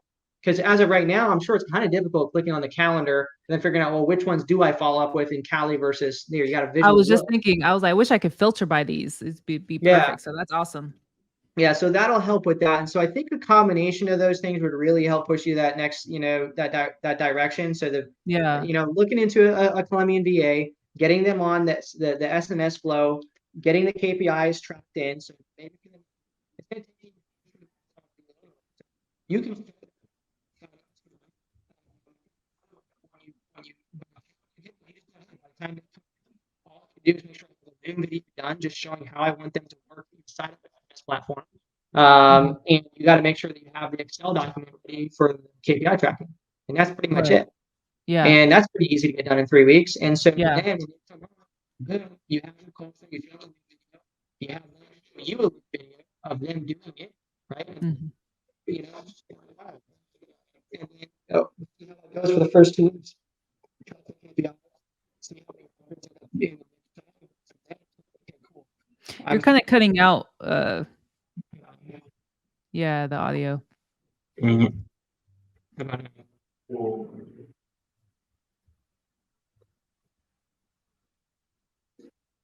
because as of right now, I'm sure it's kind of difficult clicking on the calendar and then figuring out, well, which ones do I follow up with in Cali versus there. You got to I visually was just look. thinking, I was like, "I wish I could filter by these." It'd be Yeah, perfect. So that's awesome. yeah. So that'll help with that. And so I think a combination of those things would really help push you that next, that direction. So Yeah. looking into a Colombian VA, getting them on the SMS flow, getting the KPIs tracked in. So maybe it's going to take you can all you do is make sure the Zoom video done, just showing how I want them to work inside of this platform. Mhm. And you got to make sure that you have the Excel document ready for the KPI tracking, and that's pretty much Right. it. Yeah. And that's pretty easy to get done in 3 weeks. And so Yeah. then, boom, you have your culture, you have a video, you have you a video of them doing it, right? Mhm. You know, and then see how that goes for the first 2 weeks. See how they okay, cool. You're I'm kinda cutting out, yeah, the audio. Mhm.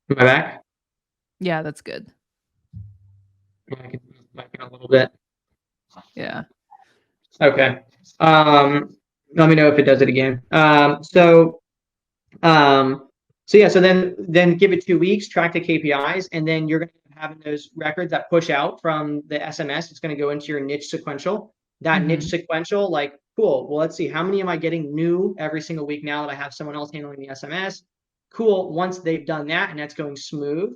Am I back? Yeah, that's good. Yeah, I can back in a little bit. Yeah. Okay. Let me know if it does it again. Um, so yeah, so then give it 2 weeks, track the KPIs, and then you're going to have those records that push out from the SMS. It's going to go into your niche sequential. That niche Mhm. sequential, like, cool. Well, let's see, how many am I getting new every single week now that I have someone else handling the SMS? Cool. Once they've done that and that's going smooth,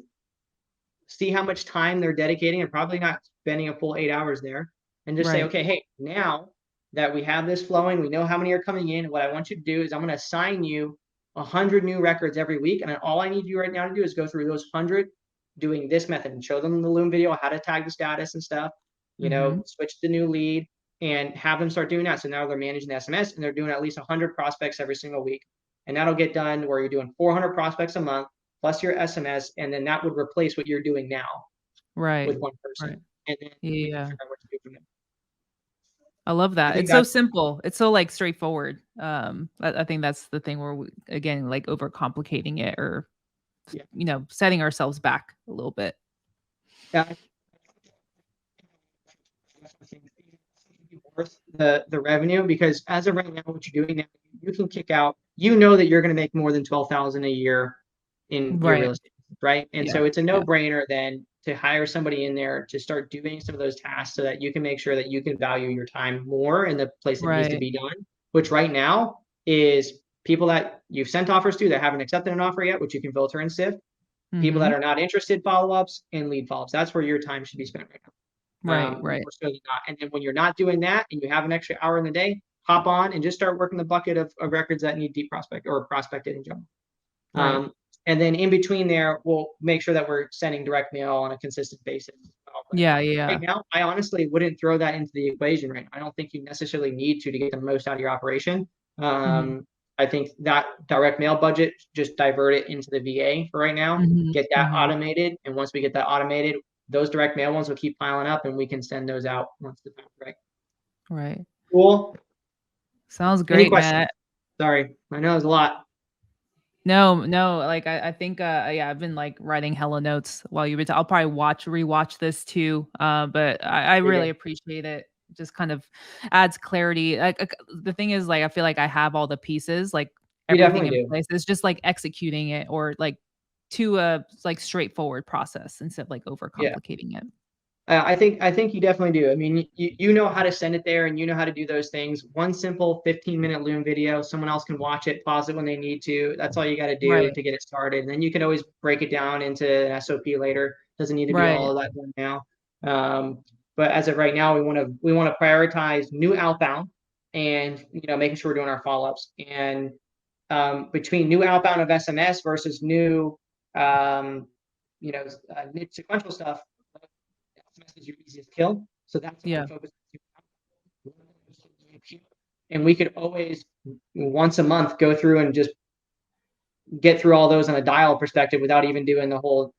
see how much time they're dedicating and probably not spending a full 8 hours there. And just say, Right. okay, hey, now that we have this flowing, we know how many are coming in. What I want you to do is I'm going to assign you 100 new records every week. And all I need you right now to do is go through those 100 doing this method and show them the Loom video, how to tag the status and stuff, Mhm. switch the new lead and have them start doing that. So now they're managing the SMS and they're doing at least 100 prospects every single week. and that'll get done where you're doing 400 prospects a month plus your SMS, and then that would replace what you're doing now Right. with one Right. person, and then we can Yeah. figure out what to do from there. I love I that. think It's so that's simple. It's so, like, straightforward. I think that's the thing where we again, like, overcomplicating it or, yeah. setting ourselves back a little bit. Yeah, worth the revenue, because as of right now, what you're doing now, you can kick out. You know that you're going to make more than 12,000 a year in your real Right. estate, right? And Yeah. so it's a Yeah. no-brainer then to hire somebody in there to start doing some of those tasks so that you can make sure that you can value your time more in the place that needs to Right. be done. Which right now is people that you've sent offers to that haven't accepted an offer yet, which you can filter and sift. People that Mhm. are not interested, follow-ups and lead follow-ups. That's where your time should be spent right now. Right. Right. More so than not. And then when you're not doing that and you have an extra hour in the day, hop on and just start working the bucket of records that need deep prospect or prospected in general. Right. Um, and then in between there, we'll make sure that we're sending direct mail on a consistent basis as well. But Yeah. right Yeah. now, I honestly wouldn't throw that into the equation right now. I don't think you necessarily need to get the most out of your operation. Mhm. I think that direct mail budget, just divert it into the VA for right now, Mhm. get that Mhm. automated. And once we get that automated, those direct mail ones will keep piling up and we can send those out once the time's right. Right. Cool. Sounds Any great, questions? man. Sorry, I know it's a lot. No, no, like, I think, yeah, I've been, like, writing hella notes while you've been I'll probably rewatch this too, but I There you really go. appreciate it. Just kind of adds clarity. The thing is, like, I feel like I have all the pieces, like, You everything definitely in do. place. It's just, like, executing it or, like, to a, like, straightforward process instead of, like, Yeah. overcomplicating it. I think you definitely do. I mean, you know how to send it there, and you know how to do those things. One simple 15-minute Loom video, someone else can watch it, pause it when they need to. That's all you got to do Right, to get it started. And then you can always break it down into an SOP later. Doesn't need to be all right, of that done now. But as of right now, we want to prioritize new outbound, and making sure we're doing our follow-ups. And between new outbound of SMS versus new um, niche sequential stuff, SMS is your easiest kill. So that's why we yeah, focus on and we could always once a month go through and just get through all those on a dial perspective without even doing the whole,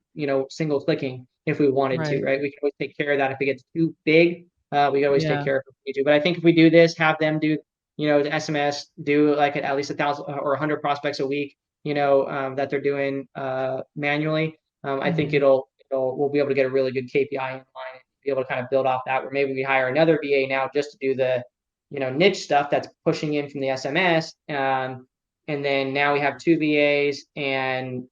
single clicking if we wanted to, right, right? We can always take care of that. If it gets too big, we can always take yeah, care of it if we need to. But I think if we do this, have them do, the SMS, do like at least 1,000 or 100 prospects a week, that they're doing manually. I think mhm, we'll be able to get a really good KPI in line and be able to kind of build off that. Where maybe we hire another VA now just to do the, niche stuff that's pushing in from the SMS. And then now we have two VAs, and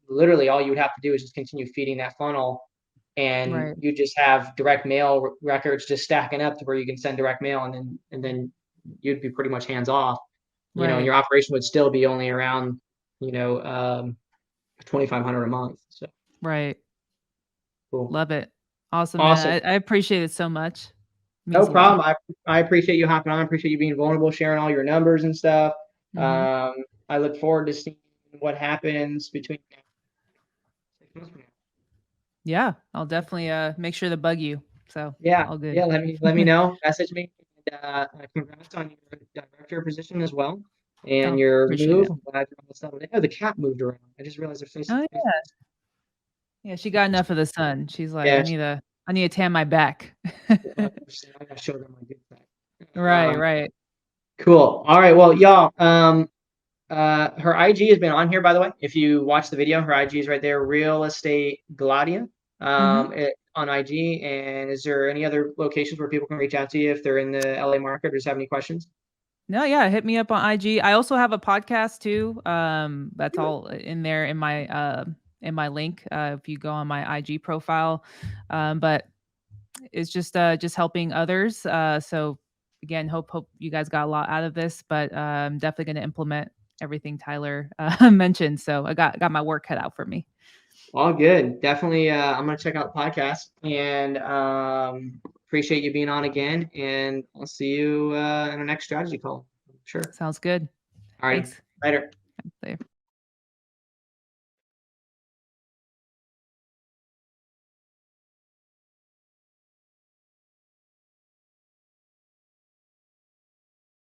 literally all you would have to do is just continue feeding that funnel, and right, you just have direct mail records just stacking up to where you can send direct mail, and then you'd be pretty much hands off, and right, your operation would still be only around, you know, um, 2,500 a month. So right. cool, Love it. Awesome, awesome. man. I appreciate it so much. No Means a lot. problem. I appreciate you hopping on. I appreciate you being vulnerable, sharing all your numbers and stuff. Mhm. Um, I look forward to seeing what happens between now and 6 months from now. Yeah, I'll definitely, make sure to bug you. So, Yeah, all good. yeah. Let me know. Message me. And, congrats on your director position as well, and Oh, your appreciate move. it. I'm glad you're almost settled in. Oh, the cat moved around. I just realized their faces. Oh, yeah. Yeah, she got enough of the sun. She's like, Yeah, I need to tan my back." I gotta show them my good side. Right, right. Cool. All right. Well, y'all. Her IG has been on here, by the way. If you watch the video, her IG is right there. Real estate Gladia. Mhm. On IG. And is there any other locations where people can reach out to you if they're in the LA market or just have any questions? No, yeah, hit me up on IG. I also have a podcast too. That's all in there in my link, if you go on my IG profile. But it's just helping others. So again, hope you guys got a lot out of this, but I'm definitely going to implement everything Tyler mentioned. So I got my work cut out for me. All good. Definitely. I'm gonna check out the podcast, and appreciate you being on again. And I'll see you in the next strategy call. Sure. Sounds good. All righty. Thanks. Later. Later.